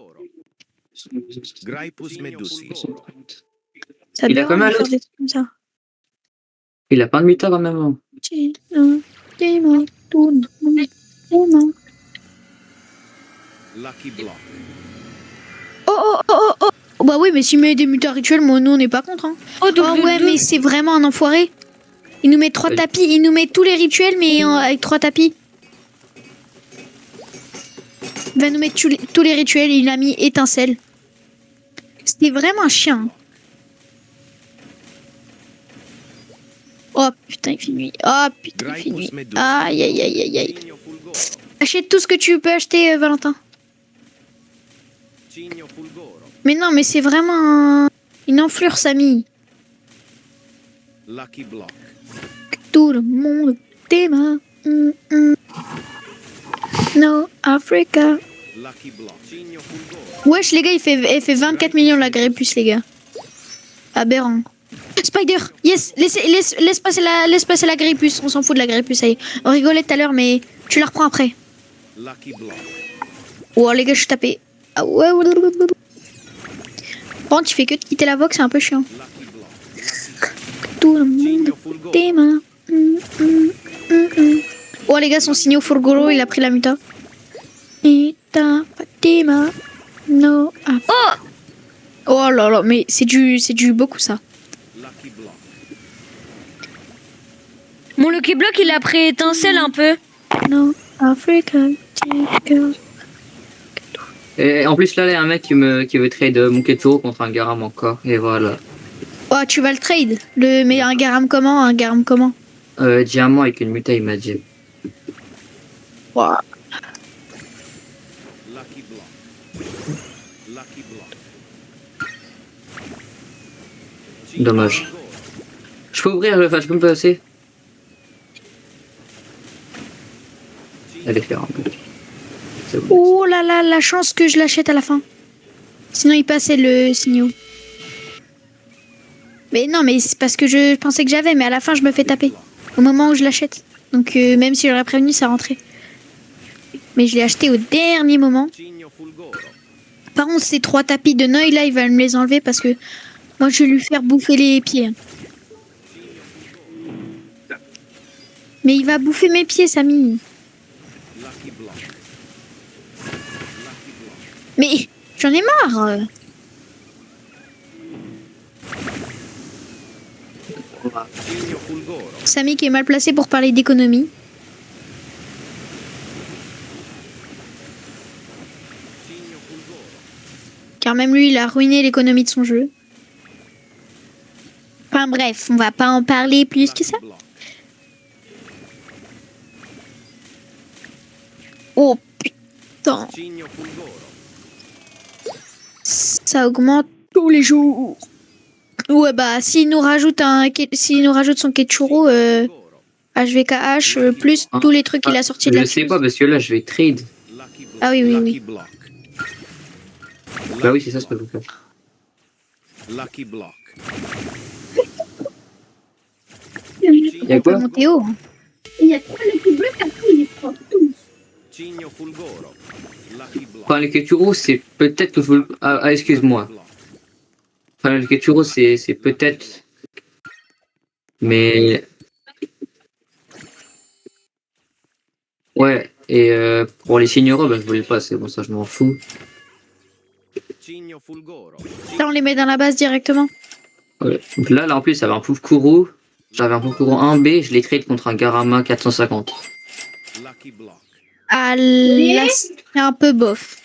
Graipus medusi. C'est Il a aberrant pas mal de faire l'autre. des trucs comme ça. Il a pas de muta quand même. Hein. Non. Fatima, tout le monde t'aime. Lucky Block. Oh, bah oui, mais s'il met des mutins rituels, moi, nous, on n'est pas contre. Hein. Oh, Oh double, ouais, mais c'est vraiment un enfoiré. Il nous met 3 tapis, il nous met tous les rituels, mais avec 3 tapis. Il va nous mettre tous les rituels, il a mis étincelle. C'était vraiment un chien. Oh putain, il fait nuit. Oh putain, il fait nuit. Aïe, aïe, aïe, aïe, aïe. Cigno Fulgoro. Achète tout ce que tu peux acheter, Valentin. Cigno Fulgoro. Mais non, mais c'est vraiment une enflure, Samy. Lucky Block. Tout le monde t'aime. No, Africa. Lucky Block. Cigno Fulgoro. Wesh, les gars, il fait 24 millions la grépus, les gars. Aberrant. Spider, yes, laisse passer la grépus. On s'en fout de la grépus, ça y est. On rigolait tout à l'heure, mais tu la reprends après. Lucky Block. Oh, les gars, je suis tapé. Ah ouais. Bon, tu fais que de quitter la vox, c'est un peu chiant. Lucky Block. Tout le monde Cigno Fulgoro. t'aime. Oh, les gars, son signaux Furgoro, il a pris la muta. Ita Fatima. No. Oh là là, mais c'est du beaucoup ça. Lucky Block. Mon Lucky Block, il a pris étincelle un peu. No, Africa. Et en plus, là, il y a un mec qui veut trade mon Keturo contre un Garam encore. Et voilà. Oh, tu vas le trade. Mais un garam comment? Diamant avec une muta, il m'a dit. Wow. Lucky Block. Lucky Block. Dommage. Je peux ouvrir, enfin, je peux me passer. Allez faire un peu. C'est bon. Oh là là, la chance que je l'achète à la fin. Sinon, il passait le signaux. Mais non, mais c'est parce que je pensais que j'avais, mais à la fin, je me fais taper. Au moment où je l'achète. Donc, même si j'aurais prévenu, ça rentrait. Mais je l'ai acheté au dernier moment. Cigno Fulgoro. Par contre, ces 3 tapis de Noy, là, il va me les enlever parce que moi, je vais lui faire bouffer les pieds. Mais il va bouffer mes pieds, Samy. Lucky Block. Lucky Block. Mais j'en ai marre. Cigno Fulgoro. Samy qui est mal placé pour parler d'économie. Cigno Fulgoro. Car même lui, il a ruiné l'économie de son jeu. Enfin bref, on va pas en parler plus que ça. Lucky Block. Oh putain, Cigno Fulgoro. ça augmente tous les jours. Ouais bah s'il nous rajoute son Ketchuro, Fulgoro. HVKH, plus tous les trucs qu'il a sortis de Je la sais fuse. pas parce que là, je vais trade. Lucky Block. Ah oui, oui, Lucky oui. Block. Bah oui, c'est ça ce que je veux faire. Lucky Block. Il y a On peut quoi? monter haut. Hein. Il y a 3 Lucky Block, après il est propre. Cigno Fulgoro. Lucky Block. Enfin, le Keturo, c'est peut-être que vous... Ah, excuse-moi. Enfin, le Keturo, c'est peut-être... Mais... Ouais, et pour les signereux, bah, je voulais pas, c'est bon, ça, je m'en fous. Cigno Fulgoro. Là, on les met dans la base directement. Ouais. Donc là, en plus, j'avais un Pouf Kourou. J'avais un Pouf Kourou 1B, je l'ai trade contre un Garama 450. Lucky Block. Ah là, c'est un peu bof.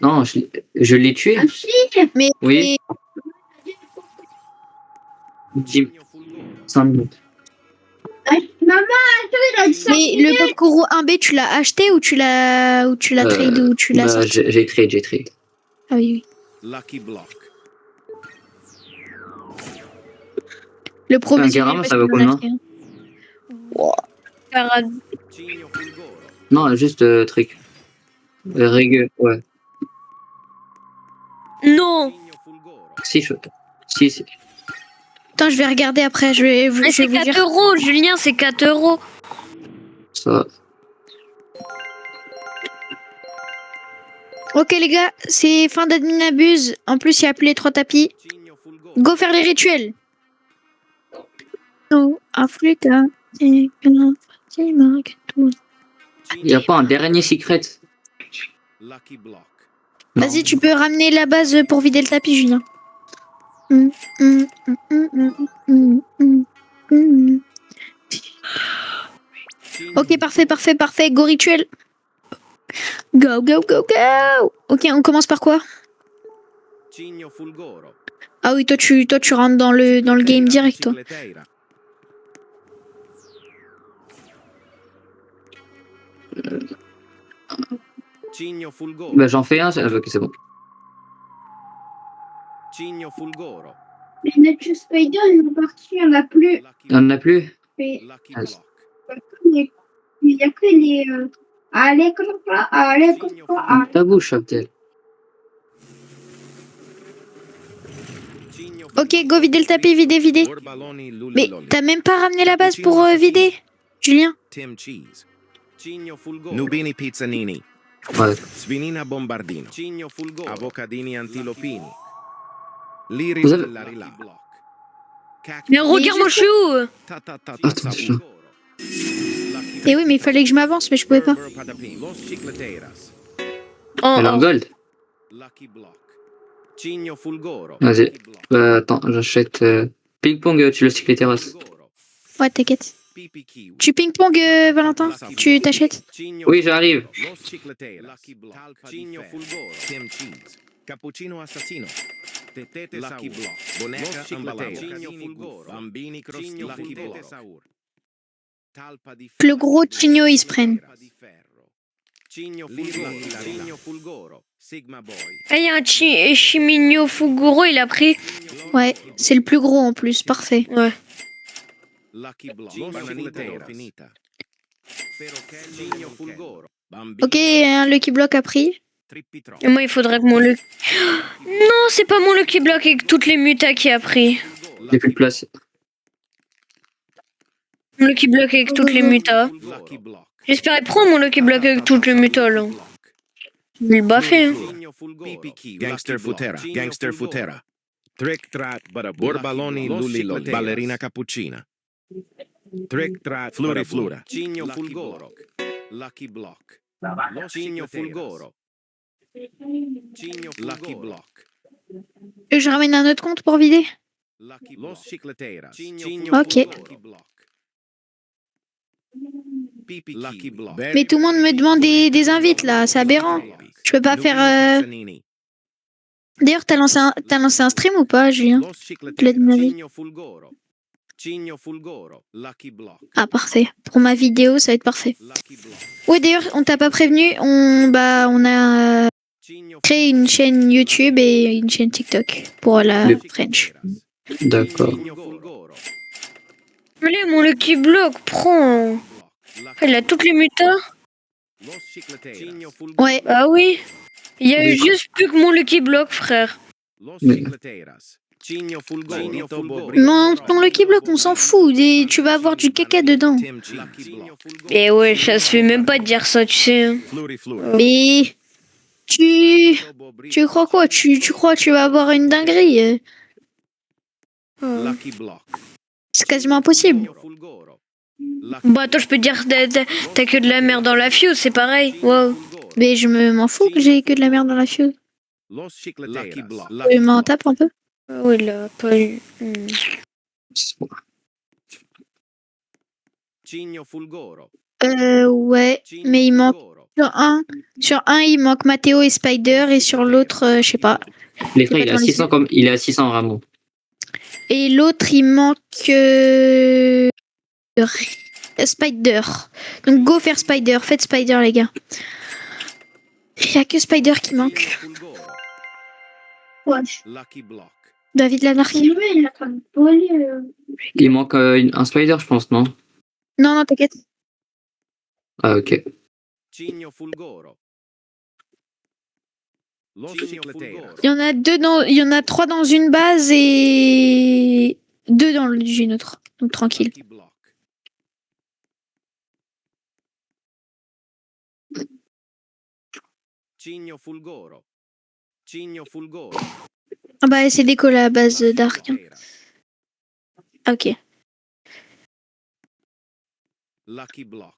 Non, je l'ai tué. Ah si, Mais Oui. 10, Cigno Fulgoro. 5 minutes. maman, attends, il a dit ça. Mais le Popkoro 1B, tu l'as acheté ou tu l'as trade ou tu l'as Bah, sorti? j'ai trade. Ah oui, oui. Lucky Block. Le professionnel. Garama, parce ça qu'il vaut en a combien fait un. Cigno Fulgoro. Non, juste truc. Rigueux, ouais. Non. Cigno Fulgoro. Si. Attends, je vais regarder après. Je vais Mais c'est vous 4 dire. euros, Julien, c'est 4 euros. Ça. Ok, les gars, c'est fin d'admin abuse. En plus, il y a plus les 3 tapis. Cigno Fulgoro. Go faire les rituels. No, Africa. qui marque tout. Il n'y a pas un dernier secret. Lucky Block. Non. Vas-y, tu peux ramener la base pour vider le tapis, Julien. Ok, parfait. Go rituel. Go. Ok, on commence par quoi? Cigno Fulgoro. Ah oui, toi tu rentres dans le game direct, toi. Cicleteira. Cigno Fulgoro. Bah, j'en fais un. Ok, c'est bon. Cigno Fulgoro. Les Nature Spider, ils sont partis, il n'y en a plus. Lucky Il n'y en a plus. Mais Lucky Ah, Block. il n'y a que les. Allez, comme ça, allez, comme ça, allez. Ta bouche, Abdel. Cigno Ok, go vider le tapis, vider. Orbaloni Mais Luliloli. t'as même pas ramené la base pour vider, Julien? Tim Cheese. Cigno Fulgoro. Nubini Pizzanini. Ouais. Svinina Bombardino. Cigno Fulgoro. Avocadini Antilopini. Liri Vous avez- Larila. Mais regarde, moi je suis où? Attends, je- Eh oui, mais il fallait que je m'avance, mais je pouvais pas. Los Chicleteiras. Oh, Elle est en oh. gold. Lucky Block. Cigno Fulgoro. Vas-y. Lucky Block. Bah, attends, j'achète. Ping-pong, tu le cycle les terrasses. Fulgoro. Ouais, t'inquiète. PPQ. Tu ping-pong, Valentin? Tu t'achètes? Cigno Oui, j'arrive. Los Chicleteiras. Lucky Block. Cigno Fulgoro. Tim Cheese. Cappuccino Assassino. Tetete Lucky Block. Boneca Chicleteiras. Cigno Fulgoro. Bambini Crostini. Lucky Block. Talpa di Le gros Cigno, ils se prennent. Cigno Fulgoro. Cigno Fulgoro. Sigma Boy. Ah, il y a un Chimigno Fuguro, il a pris. Ouais, c'est le plus gros en plus, parfait. Ouais. Lucky Block. Bananita finita. Cigno Fulgoro. Ok, un Lucky Block a pris. Trippitro. Et moi, il faudrait que mon Lucky. Non, c'est pas mon Lucky Block avec toutes les mutas qui a pris. J'ai plus de place. Mon Lucky Block avec toutes les mutas. Lucky Block. J'espérais prendre mon Lucky Block avec toutes les mutas là. Il l'a fait. Hein. PPQ. Gangster Futera. Gangster Futera. Trick Trat. Borbaloni Lulilo. Ballerina Cappuccina. Trick Trat. Fluri Flura. Cigno Fulgoro. Lucky Block. Cigno Fulgoro. Cigno Lucky Block. Je ramène un autre compte pour vider. Los Chicleteiras. Ok. Lucky Block. Mais tout le monde me demande des invites là, c'est aberrant. Je peux pas faire. D'ailleurs, t'as lancé un stream ou pas, Julien? Tu l'as dit, ma vie. Cigno Fulgoro. Cigno Fulgoro. Lucky Block. Ah, parfait. Pour ma vidéo, ça va être parfait. Lucky Block. Ouais, d'ailleurs, on t'a pas prévenu. On a Cigno créé une chaîne YouTube et une chaîne TikTok pour la Le- French. D'accord. Cigno Fulgoro. Allez, mon Lucky Block, prends. Il a toutes les mutas. Los Chicleteiras. Cigno Fulgoro. Ouais. Ah oui. Il y a Oui. juste plus que mon Lucky Block, frère. Los Mais- Chicleteiras. Cigno Fulgoro. Non, ton Lucky Block, on s'en fout. Tu vas avoir du caca dedans. Tim Cheese. Et ouais, ça se fait même pas de dire ça, tu sais. Hein. Fluri Flura. Mais tu crois quoi? Tu crois que tu vas avoir une dinguerie? Lucky Block. C'est quasiment impossible. Cigno Fulgoro. Bah, toi, je peux te dire, t'as que de la merde dans la fuse, c'est pareil. Wow. Mais je m'en fous que j'ai que de la merde dans la fuse. Los Chicleteiras. Lucky Block. Je m'en tape un peu. Ah oui, là, pas eu. C'est bon. Cigno Fulgoro. Ouais, mais il manque sur un, il manque Mathéo et Spider et sur l'autre, je sais pas. Les frères, pas il est à dans les 600 comme il est à 600 Ramon. Et l'autre, il manque Spider. Donc go faire Spider, faites Spider les gars. Il y a que Spider qui manque. Ouais. Lucky Block. David l'anarchie. Lui, il est en train de voler. Il manque un spider, je pense, non? Non, t'inquiète. Ah, ok. Cigno Fulgoro. Los Chicleteiras. Il y en a 3 dans une base et 2 dans une autre. Donc tranquille. Lucky Block. Cigno Fulgoro. Cigno Fulgoro. Ah bah c'est déco la base d'Arc. Hein. Ah, ok. Lucky Block.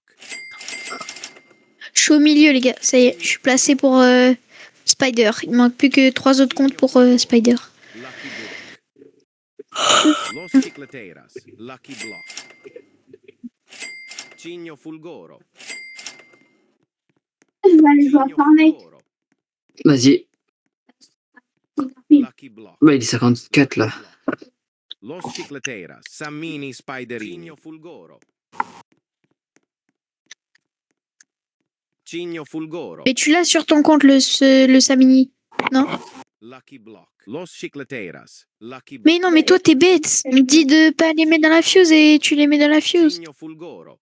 Je suis au milieu, les gars. Ça y est, je suis placé pour Spider. Il me manque plus que 3 autres comptes pour Spider. Lucky Block. Los Chicleteras. Lucky Block. Cigno Fulgoro. Je vais aller jouer à Cigno Fortnite. Fulgoro. Vas-y. Lucky Block. Bah, il est 54 là. Los Chicleteras. Sammini Spiderini. Cigno Fulgoro. Cigno Fulgoro. Mais tu l'as sur ton compte, le Samini. Non? Lucky Block. Los Chicleteras. Lucky Mais non, mais toi, t'es bête. On me dit de pas les mettre dans la fuse et tu les mets dans la fuse. Cigno Fulgoro.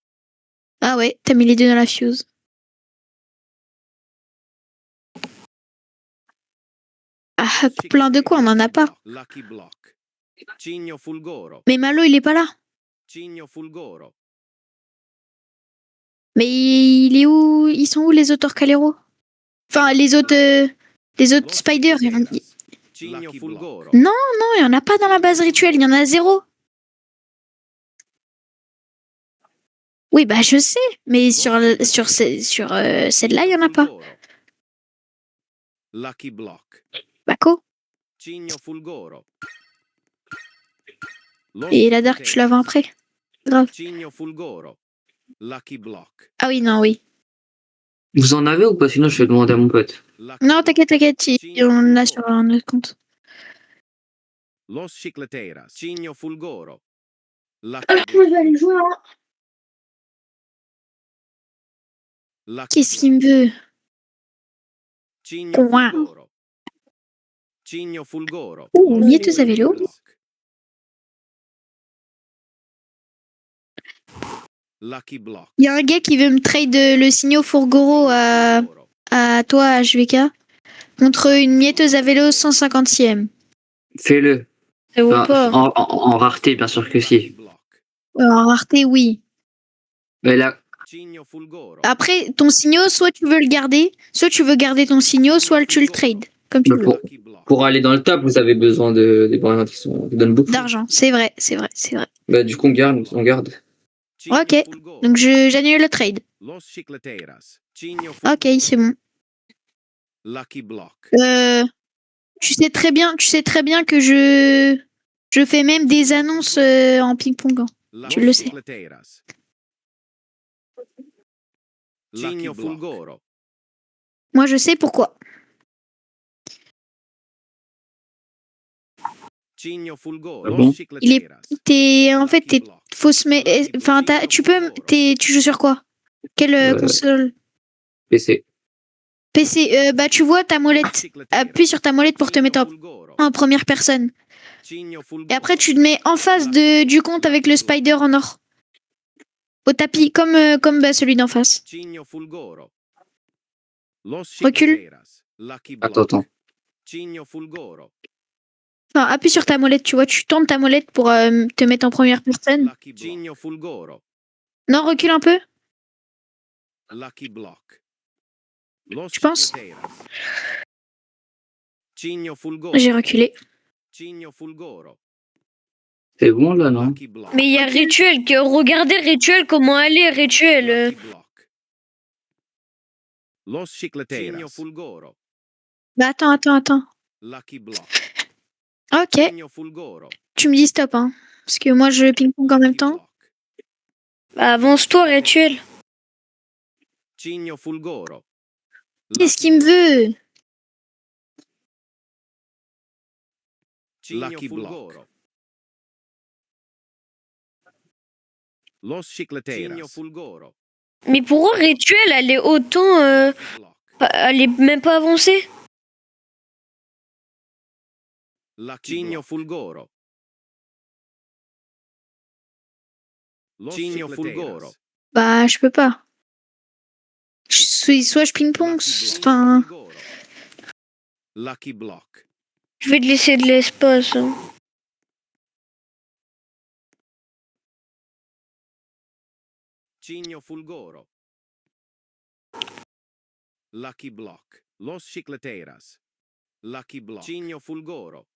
Ah ouais, t'as mis les deux dans la fuse. Ah, plein de quoi, on en a pas. Lucky Block. Cigno Fulgoro. Mais Malo, il est pas là. Cigno Fulgoro. Mais il est où? Ils sont où les autres Orcalero? Enfin, les autres Spider. Cigno Fulgoro. Non, il y en a pas dans la base rituelle, il y en a 0. Oui, bah je sais, mais sur celle-là, il y en a pas. Lucky Block. Baco. Cigno Fulgoro. Et la Dark, tu la vends après. Grave. Cigno Fulgoro. Lucky Block. Ah oui, non, oui. Vous en avez ou pas? Sinon, je vais demander à mon pote. Lucky Non, Block. t'inquiète, on l'a sur un autre compte. Los Chicleteras. Cigno Fulgoro. Lucky Je Block. vais aller jouer à... Lucky Qu'est-ce qu'il me veut? Cigno Ouah. Fulgoro. Cigno Fulgoro. Oh, Los Mietus à vélo. Chicleteras. Lucky Block. Il y a un gars qui veut me trade le signaux Fourgoro à toi, HVK, contre une mietteuse à vélo 150e. Fais-le. Ça vaut Enfin, pas. en rareté, bien sûr que si. En rareté, oui. Mais là, Cigno Fulgoro. Après, ton signaux, soit tu veux le garder, soit tu veux garder ton signaux, soit tu le trades. Comme tu Mais veux. Lucky Block. pour aller dans le top, vous avez besoin des variantes qui donnent beaucoup. D'argent, c'est vrai. Bah, du coup, on garde. Cigno Ok. Fulgoro. Donc j'annule le trade. Los Chicleteras. Cigno Ok, Fulgoro. c'est bon. Lucky Block. Tu sais très bien que je fais même des annonces en ping-pong. Hein. Los Tu le sais. Chicleteras. Cigno Fulgoro. Moi, je sais pourquoi. Cigno Fulgoro. Ah bon? Los Chicleteras. En fait, Lucky t'es Block. fausse, mais enfin, tu joues sur quoi? Quelle console? PC. PC. Bah, tu vois ta molette. Appuie sur ta molette pour te mettre en première personne. Et après, tu te mets en face du compte avec le spider en or. Au tapis, comme bah, celui d'en face. Cigno Fulgoro. Los Recule. Chicleteras. Lucky Block. Attends. Cigno Fulgoro. Enfin, appuie sur ta molette, tu vois. Tu tournes ta molette pour te mettre en première personne. Lucky Block. Cigno Fulgoro. Non, recule un peu. Lucky Block. Los Tu penses? Chicleteras. Cigno Fulgoro. J'ai reculé. Cigno Fulgoro. C'est bon là, non? Lucky Block. Mais il y a Rituel. Regardez Rituel, comment elle est, Rituel. Lucky Block. Los Chicleteras. Cigno Fulgoro. Bah, attends. Lucky Block. Ok, Cigno Fulgoro. tu me dis stop, hein. Parce que moi, je ping-pong en même Lucky temps. Block. Bah, avance-toi, Rituel. Cigno Fulgoro. Qu'est-ce qu'il me veut? Lucky Block. Los Chicleteras. Cigno Fulgoro. Mais pourquoi Rituel, elle est autant. Lucky Block. Elle est même pas avancée? Cigno Fulgoro. Cigno Fulgoro. Bah, je peux pas. Soit je ping-pong, enfin... Lucky Block. Je vais te laisser de l'espace. Hein. Cigno Fulgoro. Lucky Block. Los Chicleteras. Lucky Block. Cigno Fulgoro.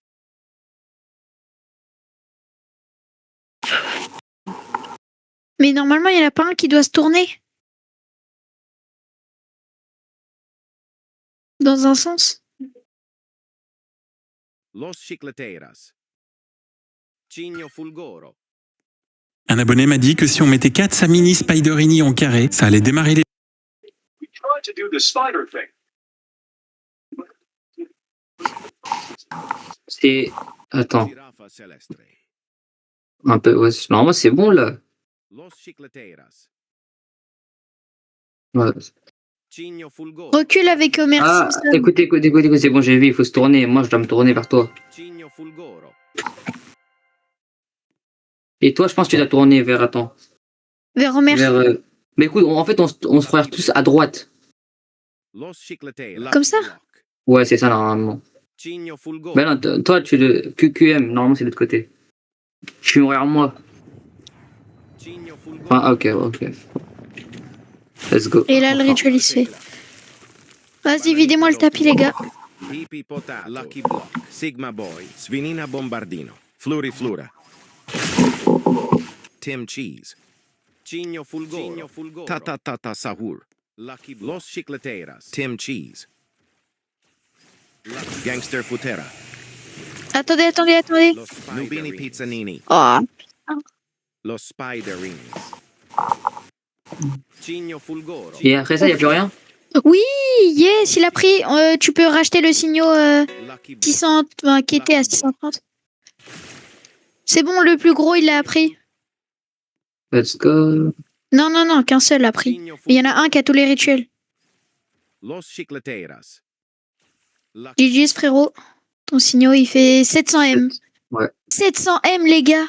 Mais normalement, il n'y en a pas un qui doit se tourner. Dans un sens. Los Chicleteiras. Cigno Fulgoro. Un abonné m'a dit que si on mettait 4 Samini Spiderini en carré, ça allait démarrer les... C'est... Attends, Giraffa Celestre. un peu... Ouais, normalement, c'est bon, là. Los Chicleteiras. Ouais. Cigno Fulgoro. Recule avec Homer Ah, Simpson. écoute, c'est bon, j'ai vu, il faut se tourner. Moi, je dois me tourner vers toi. Cigno Fulgoro. Et toi, je pense que tu dois tourner vers... Attends. Vers Homer. Mais écoute, en fait, on se regarde tous à droite. Los Chicleteiras. Comme ça? Ouais, c'est ça, normalement. Cigno Fulgoro. Ben non, toi, tu le QQM, normalement, c'est de l'autre côté. Je suis derrière moi. Cigno Fulgoro. Ah, ok. Let's go. Et là, le rituel, il se fait. Vas-y, videz-moi le tapis, les gars. Pipi Potato. Lucky Block. Sigma Boy. Svinina Bombardino. Fluri Flura. Tim Cheese. Cigno Fulgoro. Tata Sahur. Lucky Block. Los Chicleteiras. Tim Cheese. Gangster Futera. Attendez. Los Nubini Pizzanini. Oh. Los Spiderings. Cigno Fulgoro. Et après ça, il n'y a plus rien? Oui, yes, il a pris. Tu peux racheter le signaux Lucky Block. 600, qui était à 630. C'est bon, le plus gros, il l'a pris. Let's go. Non, qu'un seul a pris. Cigno Il y en a un qui a tous les rituels. Los Chicleteiras. Lucky GG's, frérot. Ton signaux, il fait 700M. Ouais. 700M, les gars.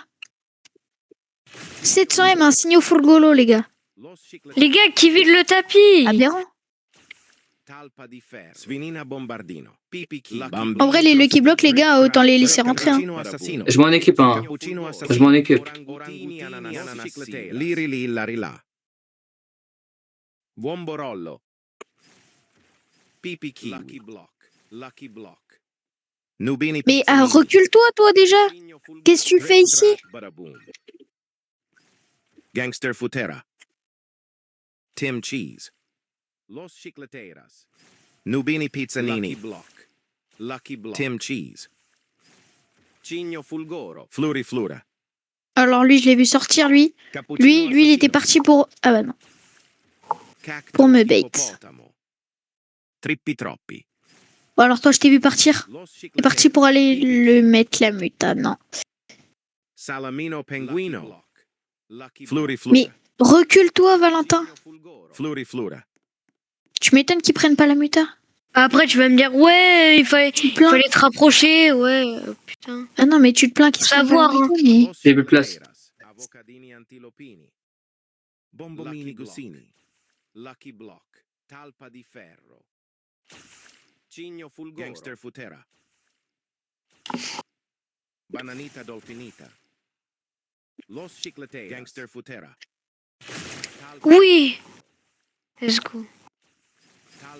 700M, un signaux Fulgolo, les gars. Los Les gars, qui vide le tapis? Aberrant. Talpa di Ferro. Svinina Bombardino. Pipi Key. En vrai, les Lucky Blocks, les gars, autant les laisser rentrer. Hein. Je m'en occupe, hein. Je m'en occupe. Liri li larila. Buomborollo. Pipi Key. Lucky Block. Nubini Mais Pizzanini. recule-toi, toi, déjà. Qu'est-ce que tu fais ici? Badaboom. Gangster Futera. Tim Cheese. Los Chicleteiras. Nubini Pizzanini. Lucky Block. Tim Cheese. Cigno Fulgoro. Fluri Flura. Alors lui, je l'ai vu sortir, lui. Lui, il était parti pour... Ah bah non. pour me bait. Trippi Troppi. Bon, alors toi, je t'ai vu partir. T'es parti pour aller le mettre la muta, non. Salamino Penguino. Fluri Flura. Mais recule-toi, Valentin. Fluri Flura. Tu m'étonnes qu'ils prennent pas la muta. Après, tu vas me dire, ouais, il fallait plains. te rapprocher, ouais, putain. Ah non, mais tu te plains qu'ils Faut soient savoir, pas la muta, mais... J'ai plus de place. Avocadini Antilopini. Bombomini Gussini. Lucky Block. Talpa di Ferro. Cigno Fulgoro. Gangster Futera. Bananita Dolfinita. Los Chicleteiras. Gangster Futera. Oui. Let's go.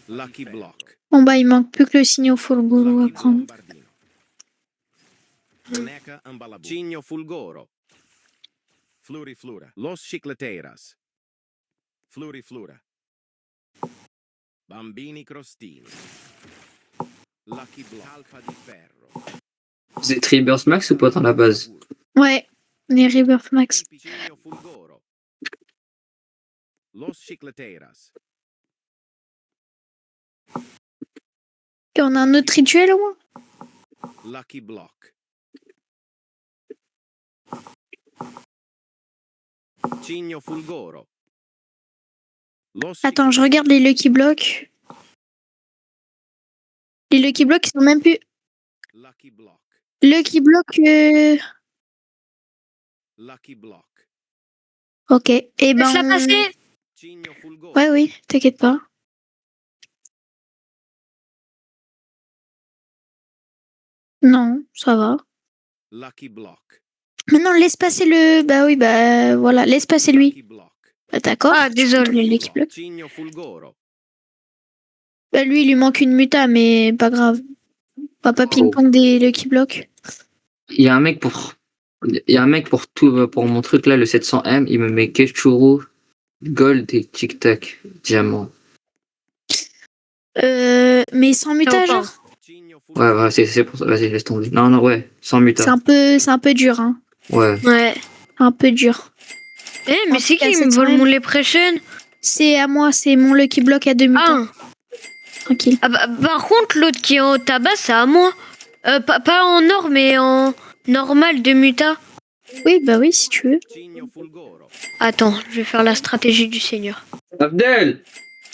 Lucky Block. Bon bah, il manque plus que le signal Fulgolo à prendre. Boneca Ambalabu. Cigno Fulgoro. Fluri Flura. Los Chicleteiras. Fluri Flura. Bambini Crostini. Lucky Block. Talpa di Ferro. Vous êtes Rebirth Max ou pas dans la base? Ouais, les Rebirth Max. Cigno Fulgoro. Los Chicleteiras. Et on a un autre rituel, au moins. Lucky Block. Cigno Fulgoro. Los Attends, je regarde les Lucky Blocks. Les Lucky Blocks, ils sont même plus... Lucky Block. Lucky Block... Lucky Block. Ok. Et ben... Laisse-la passer. Cigno Fulgoro. Ouais, oui, t'inquiète pas. Non, ça va. Lucky Block. Maintenant, laisse passer le... Bah oui, bah voilà, laisse passer lui. Lucky Block. Bah, d'accord. Ah, désolé. Le Lucky Block. Cigno Fulgoro. Bah lui, il lui manque une muta, mais pas grave. On va pas ping-pong des Lucky Blocks. Il y a un mec pour Il y a un mec pour mon truc là, le 700M, il me met Kechuru, Gold et Tic Tac, Diamant. Mais sans muta, Enfin. genre. Ouais, c'est pour ça. Vas-y, laisse tomber. Non, ouais, sans muta. C'est un peu dur, hein. Ouais. Ouais. Un peu dur. Mais En c'est tout cas, qui me cette vole semaine- mon Leprechaun? C'est à moi, c'est mon Lucky Block à 2 mutants. Ah. Tranquille. Ah bah, par contre, l'autre qui est en tabac, c'est à moi. Pas en or, mais en normal de muta. Oui, bah oui, si tu veux. Attends, je vais faire la stratégie du seigneur. Abdel,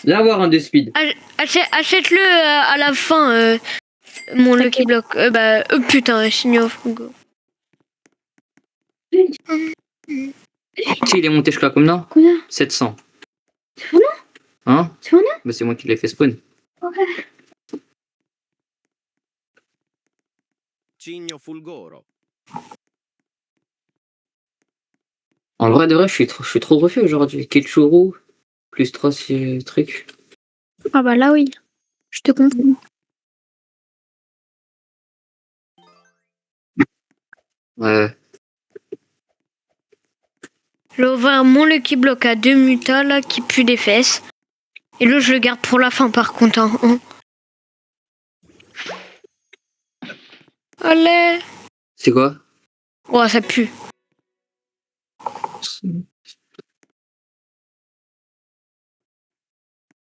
viens voir un de speed. Achète-le à la fin, mon Lucky Block. Putain, seigneur Fungo. Si, il est monté jusqu'à combien? Combien? 700. C'est vrai? Hein? C'est vrai? Bah, c'est moi qui l'ai fait spawn. Ouais. Cigno Fulgoro. En vrai de vrai, je suis trop refait aujourd'hui. Kechuru, plus 3 trucs. Ah bah là, oui. Je te comprends. Ouais. Je vais ouvrir mon Lucky Block à 2 mutas là qui pue des fesses. Et là, je le garde pour la fin par contre. Hein. Allez. C'est quoi? Oh, ça pue.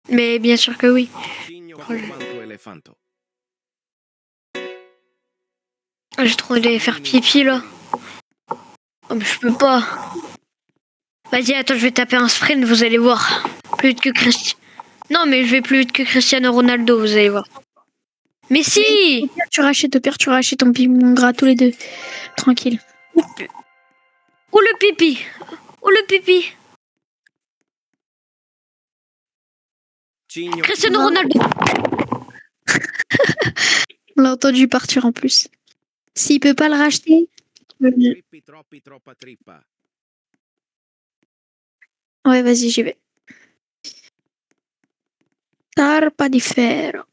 Mais bien sûr que oui. Cigno Formanto Elefanto. J'ai trop envie d'aller faire pipi là. Oh, mais je peux pas. Vas-y, attends, je vais taper un sprint, vous allez voir. Plus vite que Cristiano. Non, mais je vais plus vite que Cristiano Ronaldo, vous allez voir. Mais si! Au pire, tu rachètes ton piment gras tous les deux. Tranquille. Où le pipi? Où le pipi? Cigno Cristiano Ronaldo! On l'a entendu partir en plus. S'il peut pas le racheter, Trippi troppi troppa trippa. ouais, vas-y, j'y vais. Tarpa di ferro.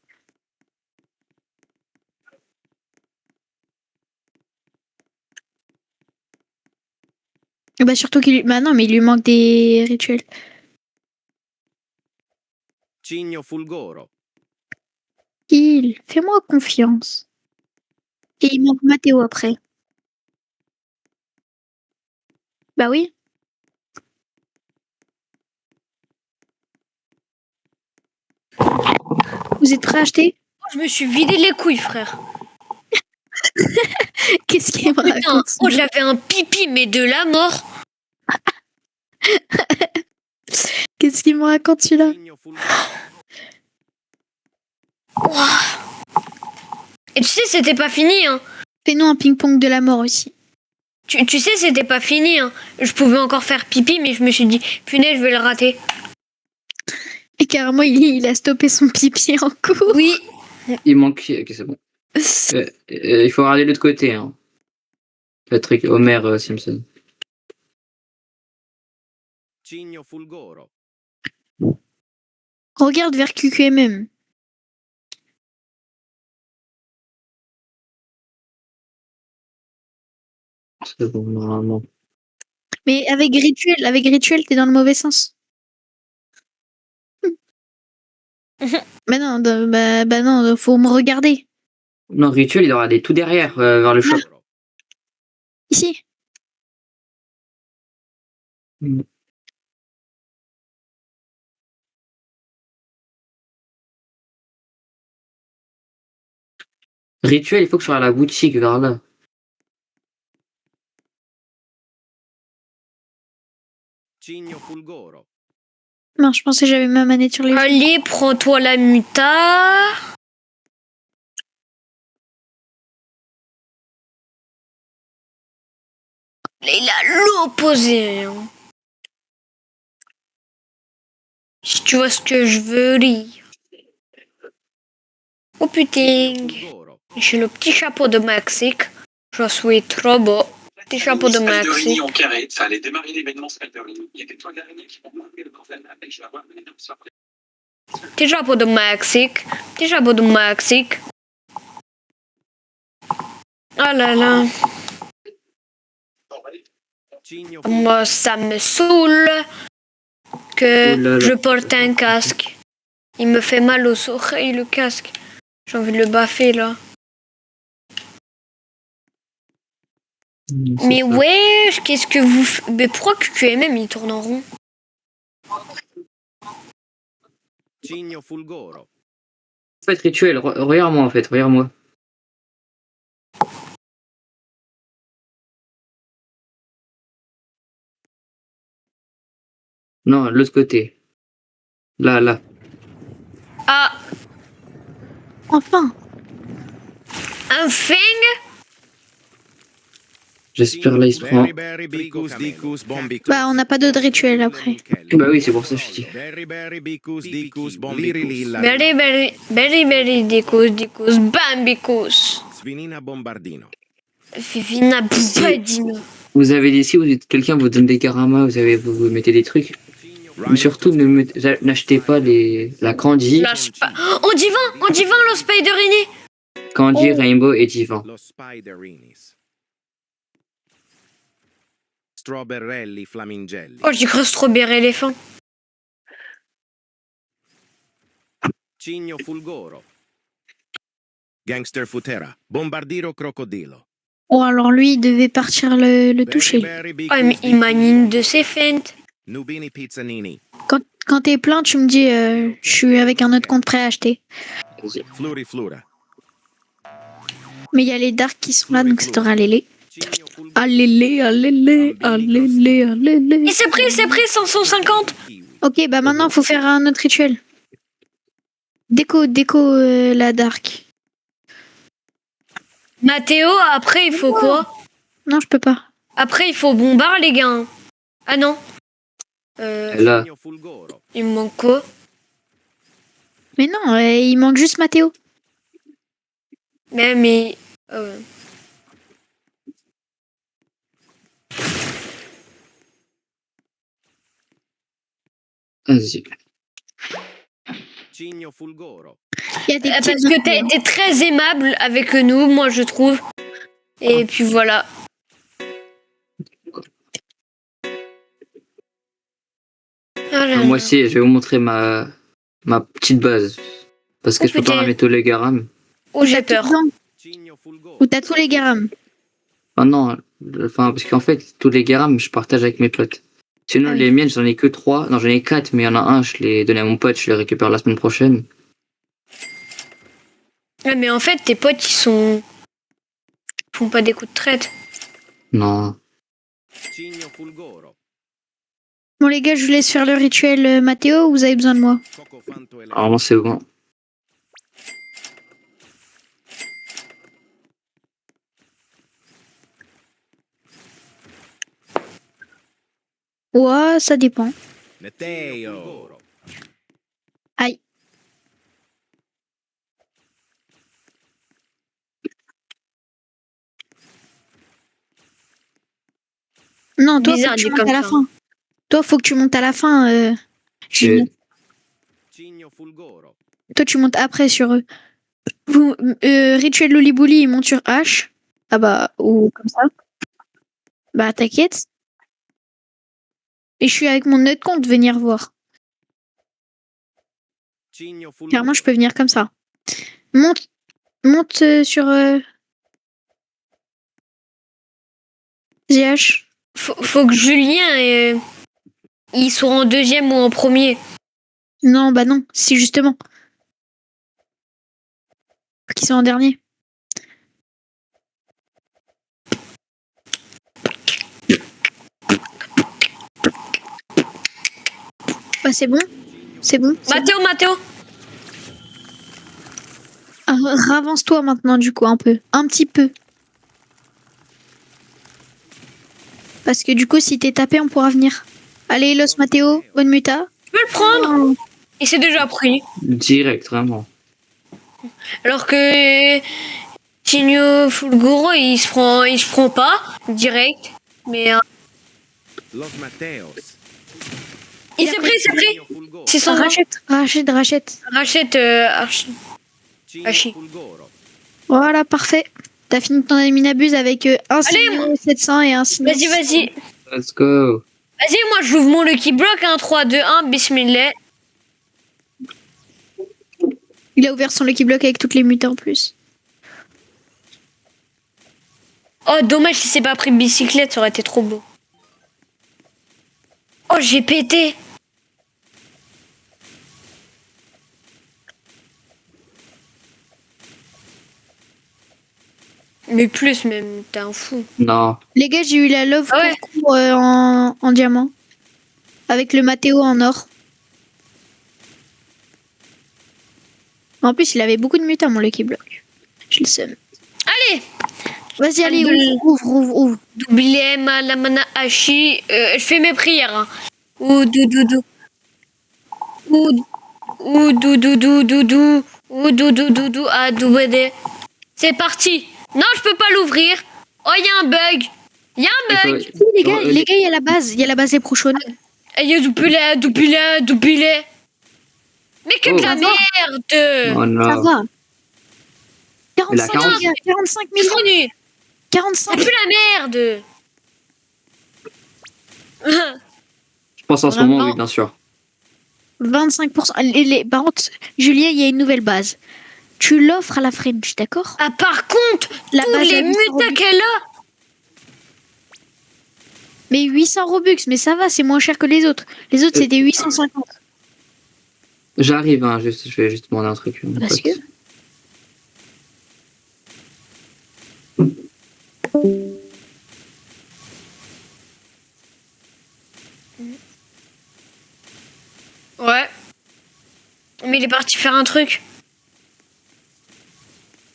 Bah surtout bah non, mais il lui manque des rituels. Cigno Fulgoro. Fais-moi confiance. Et il manque Mathéo après. Bah oui. Vous êtes prêts à acheter? Je me suis vidé les couilles, frère. Qu'est-ce qu'il me Putain, raconte? oh, j'avais un pipi, mais de la mort. Qu'est-ce qu'il me raconte celui-là? Cigno Fulgoro. Et tu sais, c'était pas fini, hein. Fais-nous un ping-pong de la mort aussi. Tu sais, c'était pas fini, hein. Je pouvais encore faire pipi, mais je me suis dit, punaise, je vais le rater. Et carrément, il a stoppé son pipi en cours. Oui. Il manque. Ok, c'est bon. Il faut regarder l'autre côté. Hein. Patrick, Homer Simpson. Cigno Fulgoro. Regarde vers QQMM. C'est bon, normalement. Mais avec rituel, t'es dans le mauvais sens. Bah non, bah non, faut me regarder. Non, Rituel, il aura des tout derrière, vers le shop. Ici. Mm. Rituel, il faut que je sois à la boutique vers là. Cigno Fulgoro. Non, je pensais que j'avais ma manette sur les joues. Allez, prends-toi la muta. Il a l'opposé. Hein. Si tu vois ce que je veux dire. Oh putain. Fulgoro. J'ai le petit chapeau de Mexique. Je suis trop beau. Petit chapeau de Spiderini Mexique. en carré, ça allait démarrer l'événement Spiderini. Il y a des toiles d'araignée qui vont marquer le bordel avec je vais avoir une énorme soirée. Petit chapeau de Mexique. Petit chapeau de Mexique. Oh là là. Cigno Moi, ça me saoule que Oh là là. je porte un casque. Il me fait mal aux oreilles, le casque. J'ai envie de le baffer, là. C'est Mais ça. ouais, qu'est-ce que vous... Mais pourquoi que QMM, il tourne en rond? Cigno Fulgoro. En fait, rituel, regarde-moi en fait, regarde-moi. Non, l'autre côté. Là, là. Ah, Enfin. un feng? J'espère là, il se prend. Berry Berry Bicus Dicus Bombicus. Bah, on n'a pas d'autre rituel après. Bah oui, c'est pour ça que je dis. Berry Berry Bicus Dicus Bombicus. Berry, dicus, bambicus. Svinina Bombardino. Fifina Badino. Vous avez dit si quelqu'un vous donne des karamas, vous mettez des trucs. Mais surtout, n'achetez pas la Candy. Oh, divin, lo Spiderini. Candy, Oh. Rainbow et Divan. Lo Spiderinis. Strawberrelli Flamingelli. Oh, j'ai cru strawberry éléphant. Cigno Fulgoro. Gangster Futera. Bombardiro Crocodilo. Oh, alors lui, il devait partir le toucher. Berry Berry Oh, mais Bicus il manie une de Dicus ses feintes. Nubini Pizzanini. Quand t'es plein, tu me dis, je suis avec un autre compte prêt à acheter. Fluri Flura. Mais il y a les darks qui sont là, donc c'est aura les. Cigno Fulgoro. Allez, allez. Et c'est pris, 550. Ok, bah maintenant, faut faire un autre rituel. Déco, la dark. Mathéo, après, il faut quoi? Non, je peux pas. Après, il faut bombard, les gars. Ah non. Là. Cigno Fulgoro. Il me manque quoi? Mais non, il manque juste Mathéo. Mais... Vas-y. Cigno Fulgoro. Il y a des Parce petits que t'as été très aimable avec nous, moi, je trouve. Et puis voilà. Ah là Moi là. aussi, je vais vous montrer ma petite base. Parce que Oh, je peux pas putain. la mettre tous les garam. Oh, j'ai peur. Cigno Fulgoro. Ou t'as tous les garams. Ah non, parce qu'en fait, tous les garam, je partage avec mes potes. Sinon, Ah oui. les miennes, j'en ai que 3. Non, j'en ai 4, mais il y en a un, je l'ai donné à mon pote, je les récupère la semaine prochaine. Ouais, mais en fait, tes potes, ils font pas des coups de traite. Non. Cigno Fulgoro. Bon, les gars, je vous laisse faire le rituel Mathéo ou vous avez besoin de moi? Coco Fanto Elefante. Normalement, c'est bon. Ouais, ça dépend. Meteo. Aïe. Non, toi, Bizarre, faut que tu dit montes comme à la ça. fin. Toi, faut que tu montes à la fin. Julien. Cigno Fulgoro. Toi, tu montes après sur eux. Vous, Rituel Lolibouli, il monte sur H. Ah bah, ou comme ça. Bah, t'inquiète. Et je suis avec mon autre compte, venir voir. Cigno Fulgoro. Clairement, je peux venir comme ça. Monte sur GH. Faut que Julien, il soit en deuxième ou en premier. Non, bah non, si justement. Faut qu'ils soient en dernier. Bah, c'est bon. C'est bon. Mathéo. Ah, ravance-toi maintenant, du coup, un peu. Un petit peu. Parce que du coup, si t'es tapé, on pourra venir. Allez, Los Mathéo, bonne muta. Tu peux le prendre? Il s'est déjà pris. Direct, vraiment. Alors que Cigno Fulgoro, il se prend pas direct. Mais Los Mateos. il s'est pris. Cigno Fulgoro. C'est son Rachète. Rachète Archie. Cigno Hachi. Fulgoro. Voilà, parfait. T'as fini ton Aminabuse avec un Allez, signe 700 et un signe. Vas-y. Let's go. Vas-y, moi j'ouvre mon Lucky Block, 1, 3, 2, 1, bismillah. Il a ouvert son Lucky Block avec toutes les mutants en plus. Oh, dommage si c'est pas pris bicyclette, ça aurait été trop beau. Oh, j'ai pété. Mais plus même, t'es un fou. Non. Les gars, j'ai eu la love Ah ouais. court en diamant. Avec le Mathéo en or. En plus, il avait beaucoup de mutants, mon Lucky Block. Je le sais. Allez, Vas-y, allez, Alhamdoulilah. ouvre. doublé, malamana, hachi. Je fais mes prières. Hein. Ou doudoudou. Ou doudoudou. Ou doudoudou. Ah, doubédé. C'est parti. Non, je peux pas l'ouvrir. Oh, il y a un bug. Il y a un bug. Oui, les gars, il y a la base. Il y a la base des prochaines. Il y a doupilé. Mais que Oh. de la merde. Oh Ça non. va. Elle a 45 40. millions. 45 Je suis millions. trop nul. 45 C'est plus la merde. Je pense en ce Vraiment. moment, oui, bien sûr. 25%. Par contre, Julien, il y a une nouvelle base. Tu l'offres à la French, d'accord? Ah, par contre, La tous base les à 800 mutants Robux. qu'elle a. Mais 800 Robux, mais ça va, c'est moins cher que les autres. Les autres, c'était 850. J'arrive, hein, je vais juste demander un truc. mon Parce pote. que... Ouais. Mais il est parti faire un truc.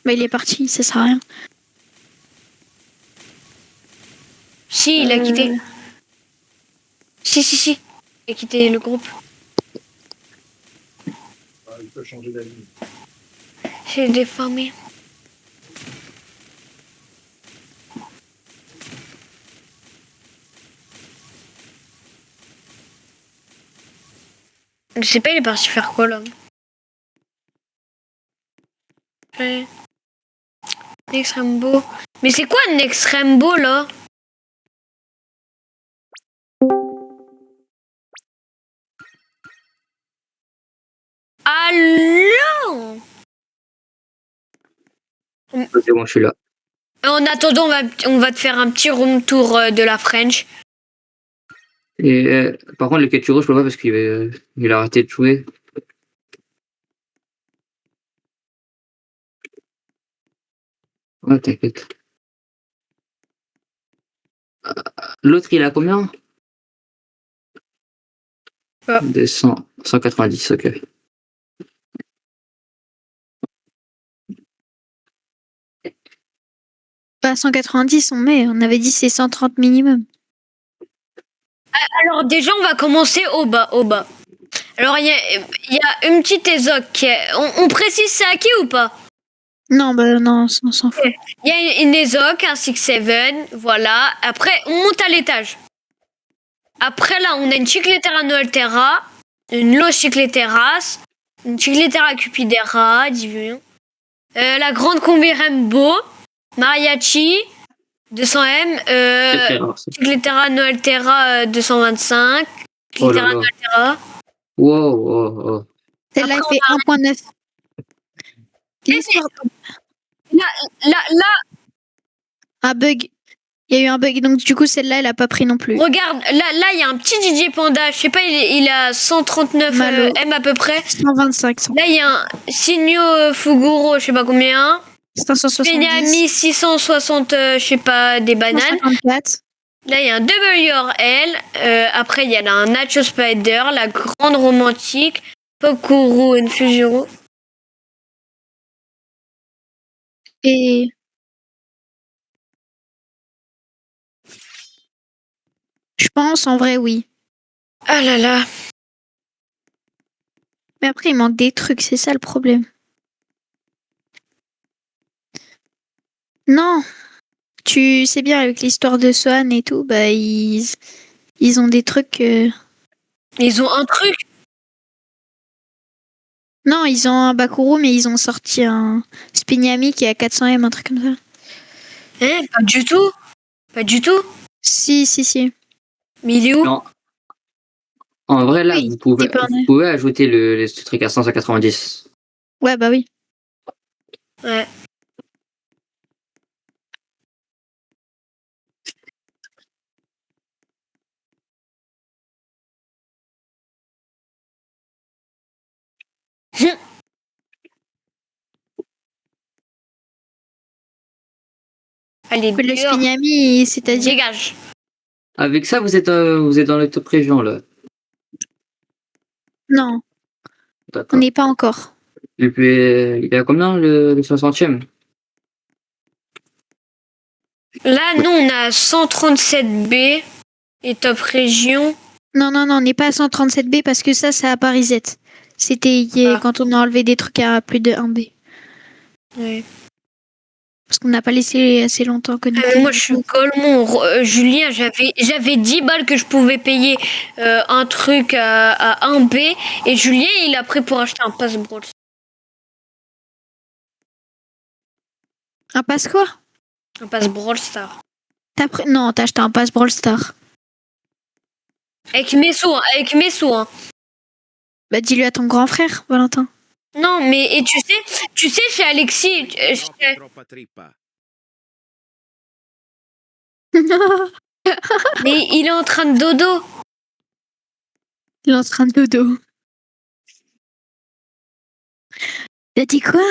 Bah, il est parti, ça sert à rien. Si, il a quitté. Si. Il a quitté le groupe. Il peut changer d'avis. J'ai déformé. Je sais pas, il est parti faire quoi là. Ouais. Next Rainbow. Mais c'est quoi Next Rainbow là? Allô? C'est bon, je suis là. En attendant, on va te faire un petit room tour de la French. Et, par contre, le Ketchuro, je peux pas parce qu'il a arrêté de jouer. Ouais, t'inquiète. L'autre, il a combien? Ah. 190, ok. Pas 190, on avait dit c'est 130 minimum. Alors déjà, on va commencer au bas. Alors, il y a une petite ésoc. On précise c'est à qui ou pas? Non, bah non, on s'en fout. Il y a une ésoc, un 6-7, voilà. Après, on monte à l'étage. Après, là, on a une Chicletera Noeltera, une Low Chicleteras, une Chicletera Cupidera, Divion. La grande combi Rainbow, Mariachi, 200M, C'est très rare, ça. Chicletera Noeltera 225, Oh là Chicletera là. Noeltera. Wow. Celle-là, elle Après, fait 1.9. L'histoire... Là, Un bug. Il y a eu un bug, donc du coup, celle-là, elle a pas pris non plus. regarde, là, il y a un petit Didier Panda. Je sais pas, il a 139 Malo. M à peu près. 125, 100. Là, il y a un Signo Fuguro, je sais pas combien. 570. Benami 660, je sais pas, des bananes. 154. Là, il y a un WRL. Après, il y a là un Nacho Spider, la grande romantique, Pokuru Infusuro. Et... Je pense, en vrai, oui. Ah là là. Mais après, il manque des trucs, c'est ça le problème. Non. Tu sais bien, avec l'histoire de Swan et tout, bah, ils ont des trucs... Ils ont un truc. Non, ils ont un Bakuro, mais ils ont sorti un Spignami qui est à 400M, un truc comme ça. Hein, pas du tout. Pas du tout. Si. Mais il est où? Non. En vrai, là, Oui, vous pouvez, t'es pas vous pouvez ajouter ce truc à 190. Ouais, bah oui. Ouais. Allez, Mais le dehors, Spignami, c'est-à-dire. dégage. Avec ça, vous êtes dans le top région, là. Non, on D'accord. n'est pas encore. Et puis, il est à combien, le 60e? Là, nous, on a 137B et top région. Non, on n'est pas à 137B parce que ça, c'est à Parisette. C'était Ah. quand on a enlevé des trucs à plus de 1B. Ouais. Parce qu'on n'a pas laissé assez longtemps Ah, connecter. mais moi, je suis golemon. Julien, j'avais 10 balles que je pouvais payer un truc à 1B. Et Julien, il a pris pour acheter un passe Brawl. Un passe quoi? Un passe Brawl Star. Non, t'as acheté un passe Brawl Star. Avec mes sous, hein, avec mes sous, hein. Bah dis-lui à ton grand frère, Valentin. Non, mais et tu sais, chez Alexis, Troppa trippa. mais il est en train de dodo. Il est en train de dodo. T'as dit quoi?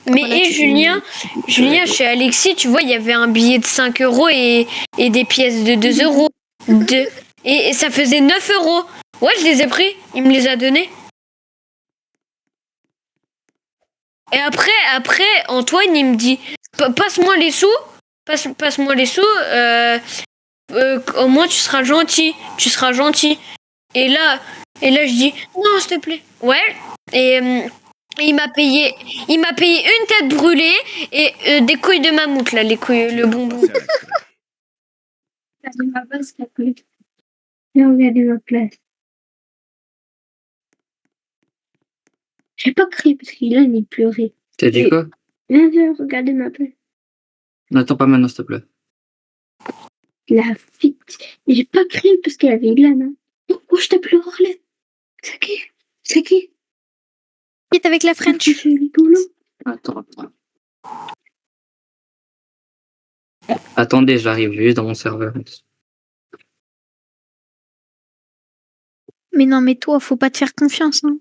Mais Voilà, et tu- Julien, chez Alexis, tu vois, il y avait un billet de 5 euros et des pièces de 2 euros. Et ça faisait 9 euros. Ouais, je les ai pris. Il me les a donnés. Et après, Antoine, il me dit, passe-moi les sous. Passe-moi les sous. Au moins, tu seras gentil. Tu seras gentil. Et là, je dis, non, s'il te plaît. Ouais. Et il m'a payé une tête brûlée et des couilles de mammouth, là, les couilles, le bonbon. Regardez ma base, s'il te plaît. Viens regarder ma place. J'ai pas crié parce qu'il a il pleurait. T'as dit Et- quoi? Viens regarder ma place. N'attends pas maintenant, s'il te plaît. La fille. Et j'ai pas crié parce qu'elle avait Ilan. Hein. Oh, je t'appelle Orlette. C'est qui? C'est qui? Qui est avec la French? C'est rigolo. Attends. Attendez, j'arrive juste dans mon serveur. Mais non, mais toi, faut pas te faire confiance. Hein.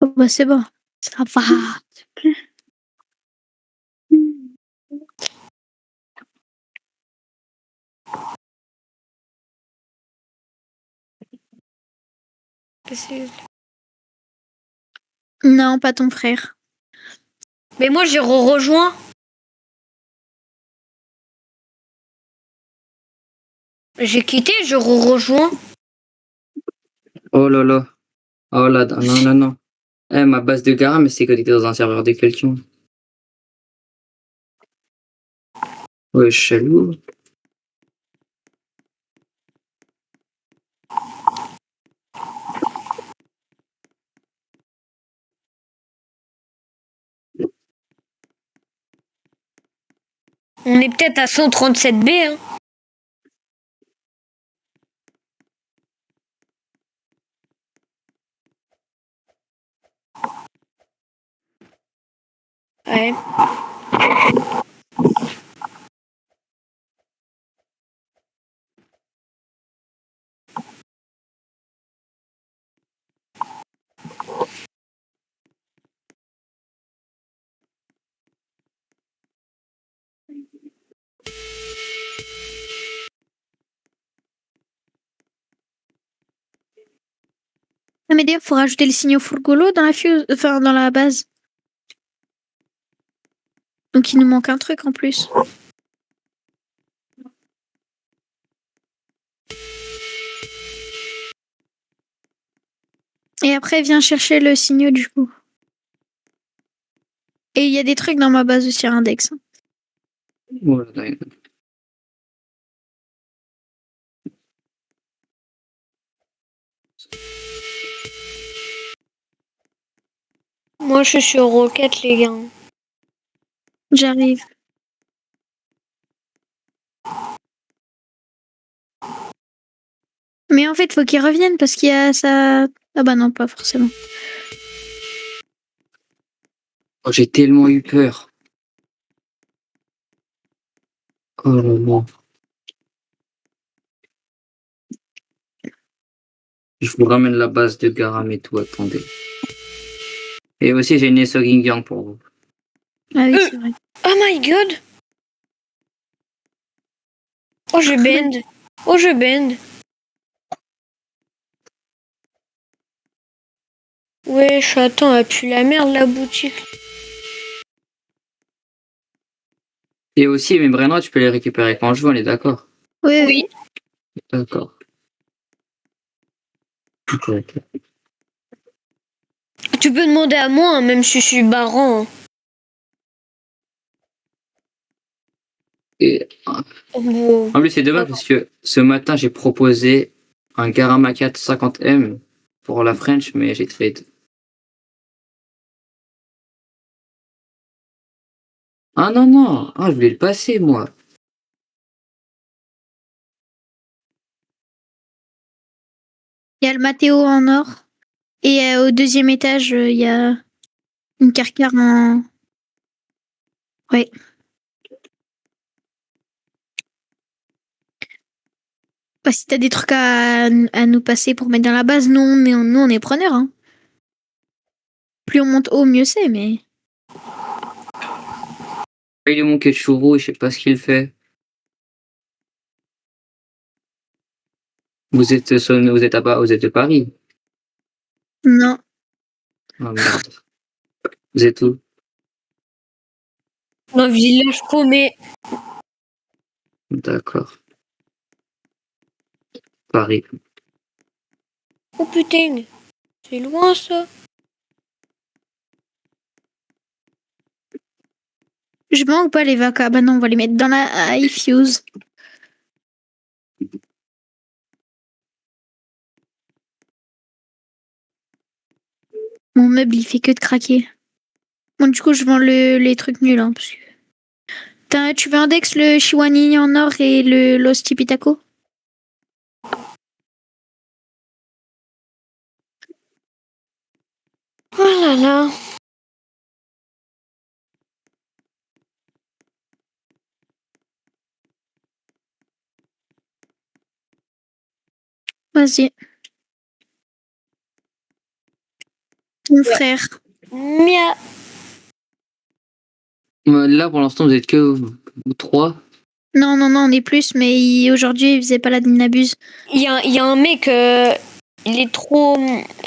Oh, bah c'est bon. Ça va. S'il te plaît. Non, pas ton frère. Mais moi, j'ai rejoint. J'ai quitté, je rejoins. Oh là là. Oh là, non. Eh, ma base de Garam, mais c'est connecté dans un serveur de quelqu'un. Ouais, chelou. On est peut-être à 137B, hein. Ouais. Ah, mais d'ailleurs, faut rajouter les signaux Furgolo dans la fuse, enfin dans la base. Donc il nous manque un truc en plus. Et après, viens chercher le signaux du coup. Et il y a des trucs dans ma base aussi à index. Hein. Oh là là. Moi, je suis sur Rocket, les gars. J'arrive. Mais en fait, faut qu'il revienne parce qu'il y a ça. Ah bah non, pas forcément. Oh, j'ai tellement eu peur. Oh là là. Je vous ramène la base de Garam et tout, attendez. Et aussi, j'ai une Esogingang pour vous. Ah oui, c'est vrai. Oh my god! Oh, je bend. Oh, je bend. Wesh, attends, elle pue la merde, la boutique. Et aussi, mes Brennois, tu peux les récupérer quand je veux, on est d'accord? Oui, oui. D'accord. Ok. Tu peux demander à moi, hein, même si je suis baron. Et, Oh, en plus, c'est dommage parce que ce matin, j'ai proposé un Garama 450M pour la French, mais j'ai trade. Ah non, non, ah, je voulais le passer, moi. Il y a le Mathéo en or. Et au deuxième étage, il y a une carcar en. Ouais. Bah, si t'as des trucs à nous passer pour mettre dans la base, nous on est preneurs. Hein. Plus on monte haut, mieux c'est, mais. Il est mon Ketchuru, je sais pas ce qu'il fait. Vous êtes vous êtes de Paris. Non. Ah merde. Vous êtes où? un village paumé. D'accord. Paris. Oh putain, c'est loin ça. Je manque pas les vacas. Bah non, on va les mettre dans la iFuse. Mon meuble, il fait que de craquer. Bon, du coup, je vends les trucs nuls. Hein, parce que... Tu veux index le Shiwani en or et le Los Tipitaco? Oh là là. Vas-y. Mon frère. Mia. Là, pour l'instant, vous êtes que vous trois. Non, non, non, on est plus, mais aujourd'hui, il faisait pas la n'abuse. Il y a un mec, il est trop.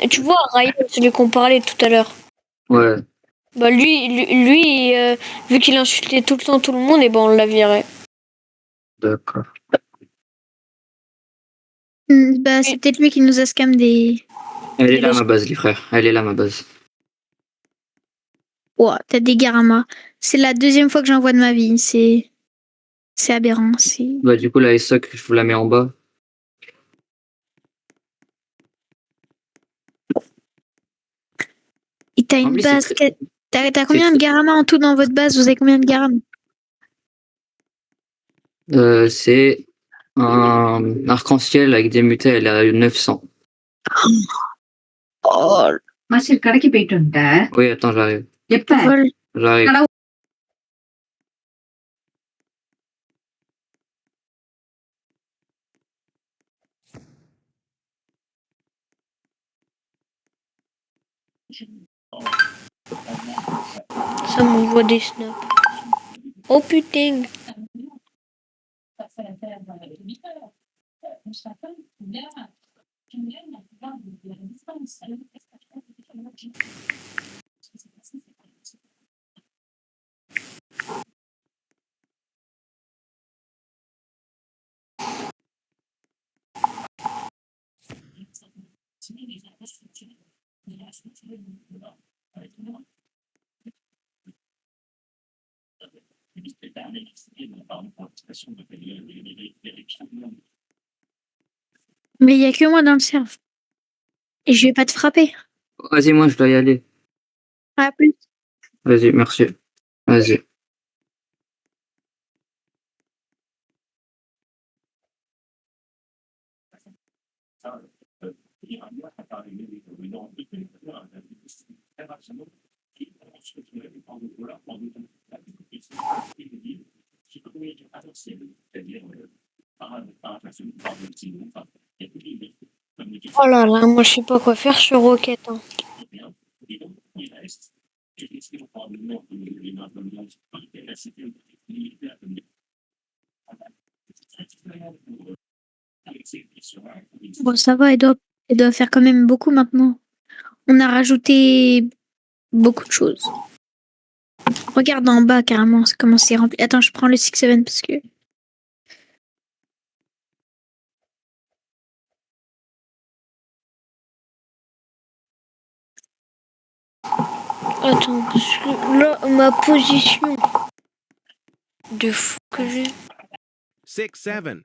Tu vois, Ryan, celui qu'on parlait tout à l'heure. Ouais. Bah lui vu qu'il insultait tout le temps tout le monde, et ben on l'a viré. D'accord. Bah, c'est peut-être lui qui nous a scam des. Elle est là, ma base, les frères. Elle est là, ma base. Ouah, t'as des Garama. C'est la deuxième fois que j'en vois de ma vie. C'est aberrant. Bah, du coup, la SOC, je vous la mets en bas. Et t'as En une plus, base. c'est très- T'as combien de Garama en tout dans votre base? Vous avez combien de Garama? C'est un arc-en-ciel avec des mutés, elle est à 900. Oh, master கடைக்கு போயிட்டு வந்துட்டேன் Oui, attends, j'arrive. எப்ப vol. J'arrive. Ça m'envoie des snaps. Oh putain. Mais il y a que moi dans le serve. Et je vais pas te frapper. Vas-y, moi, je dois y aller. À plus. Vas-y, merci. Vas-y. Oh là là, moi je sais pas quoi faire sur Rocket. Hein. Bon, ça va, elle doit faire quand même beaucoup maintenant. On a rajouté beaucoup de choses. Regarde en bas carrément comment c'est rempli. Attends, je prends le 6-7 parce que. Attends, parce que là, ma position de fou que j'ai. 6-7.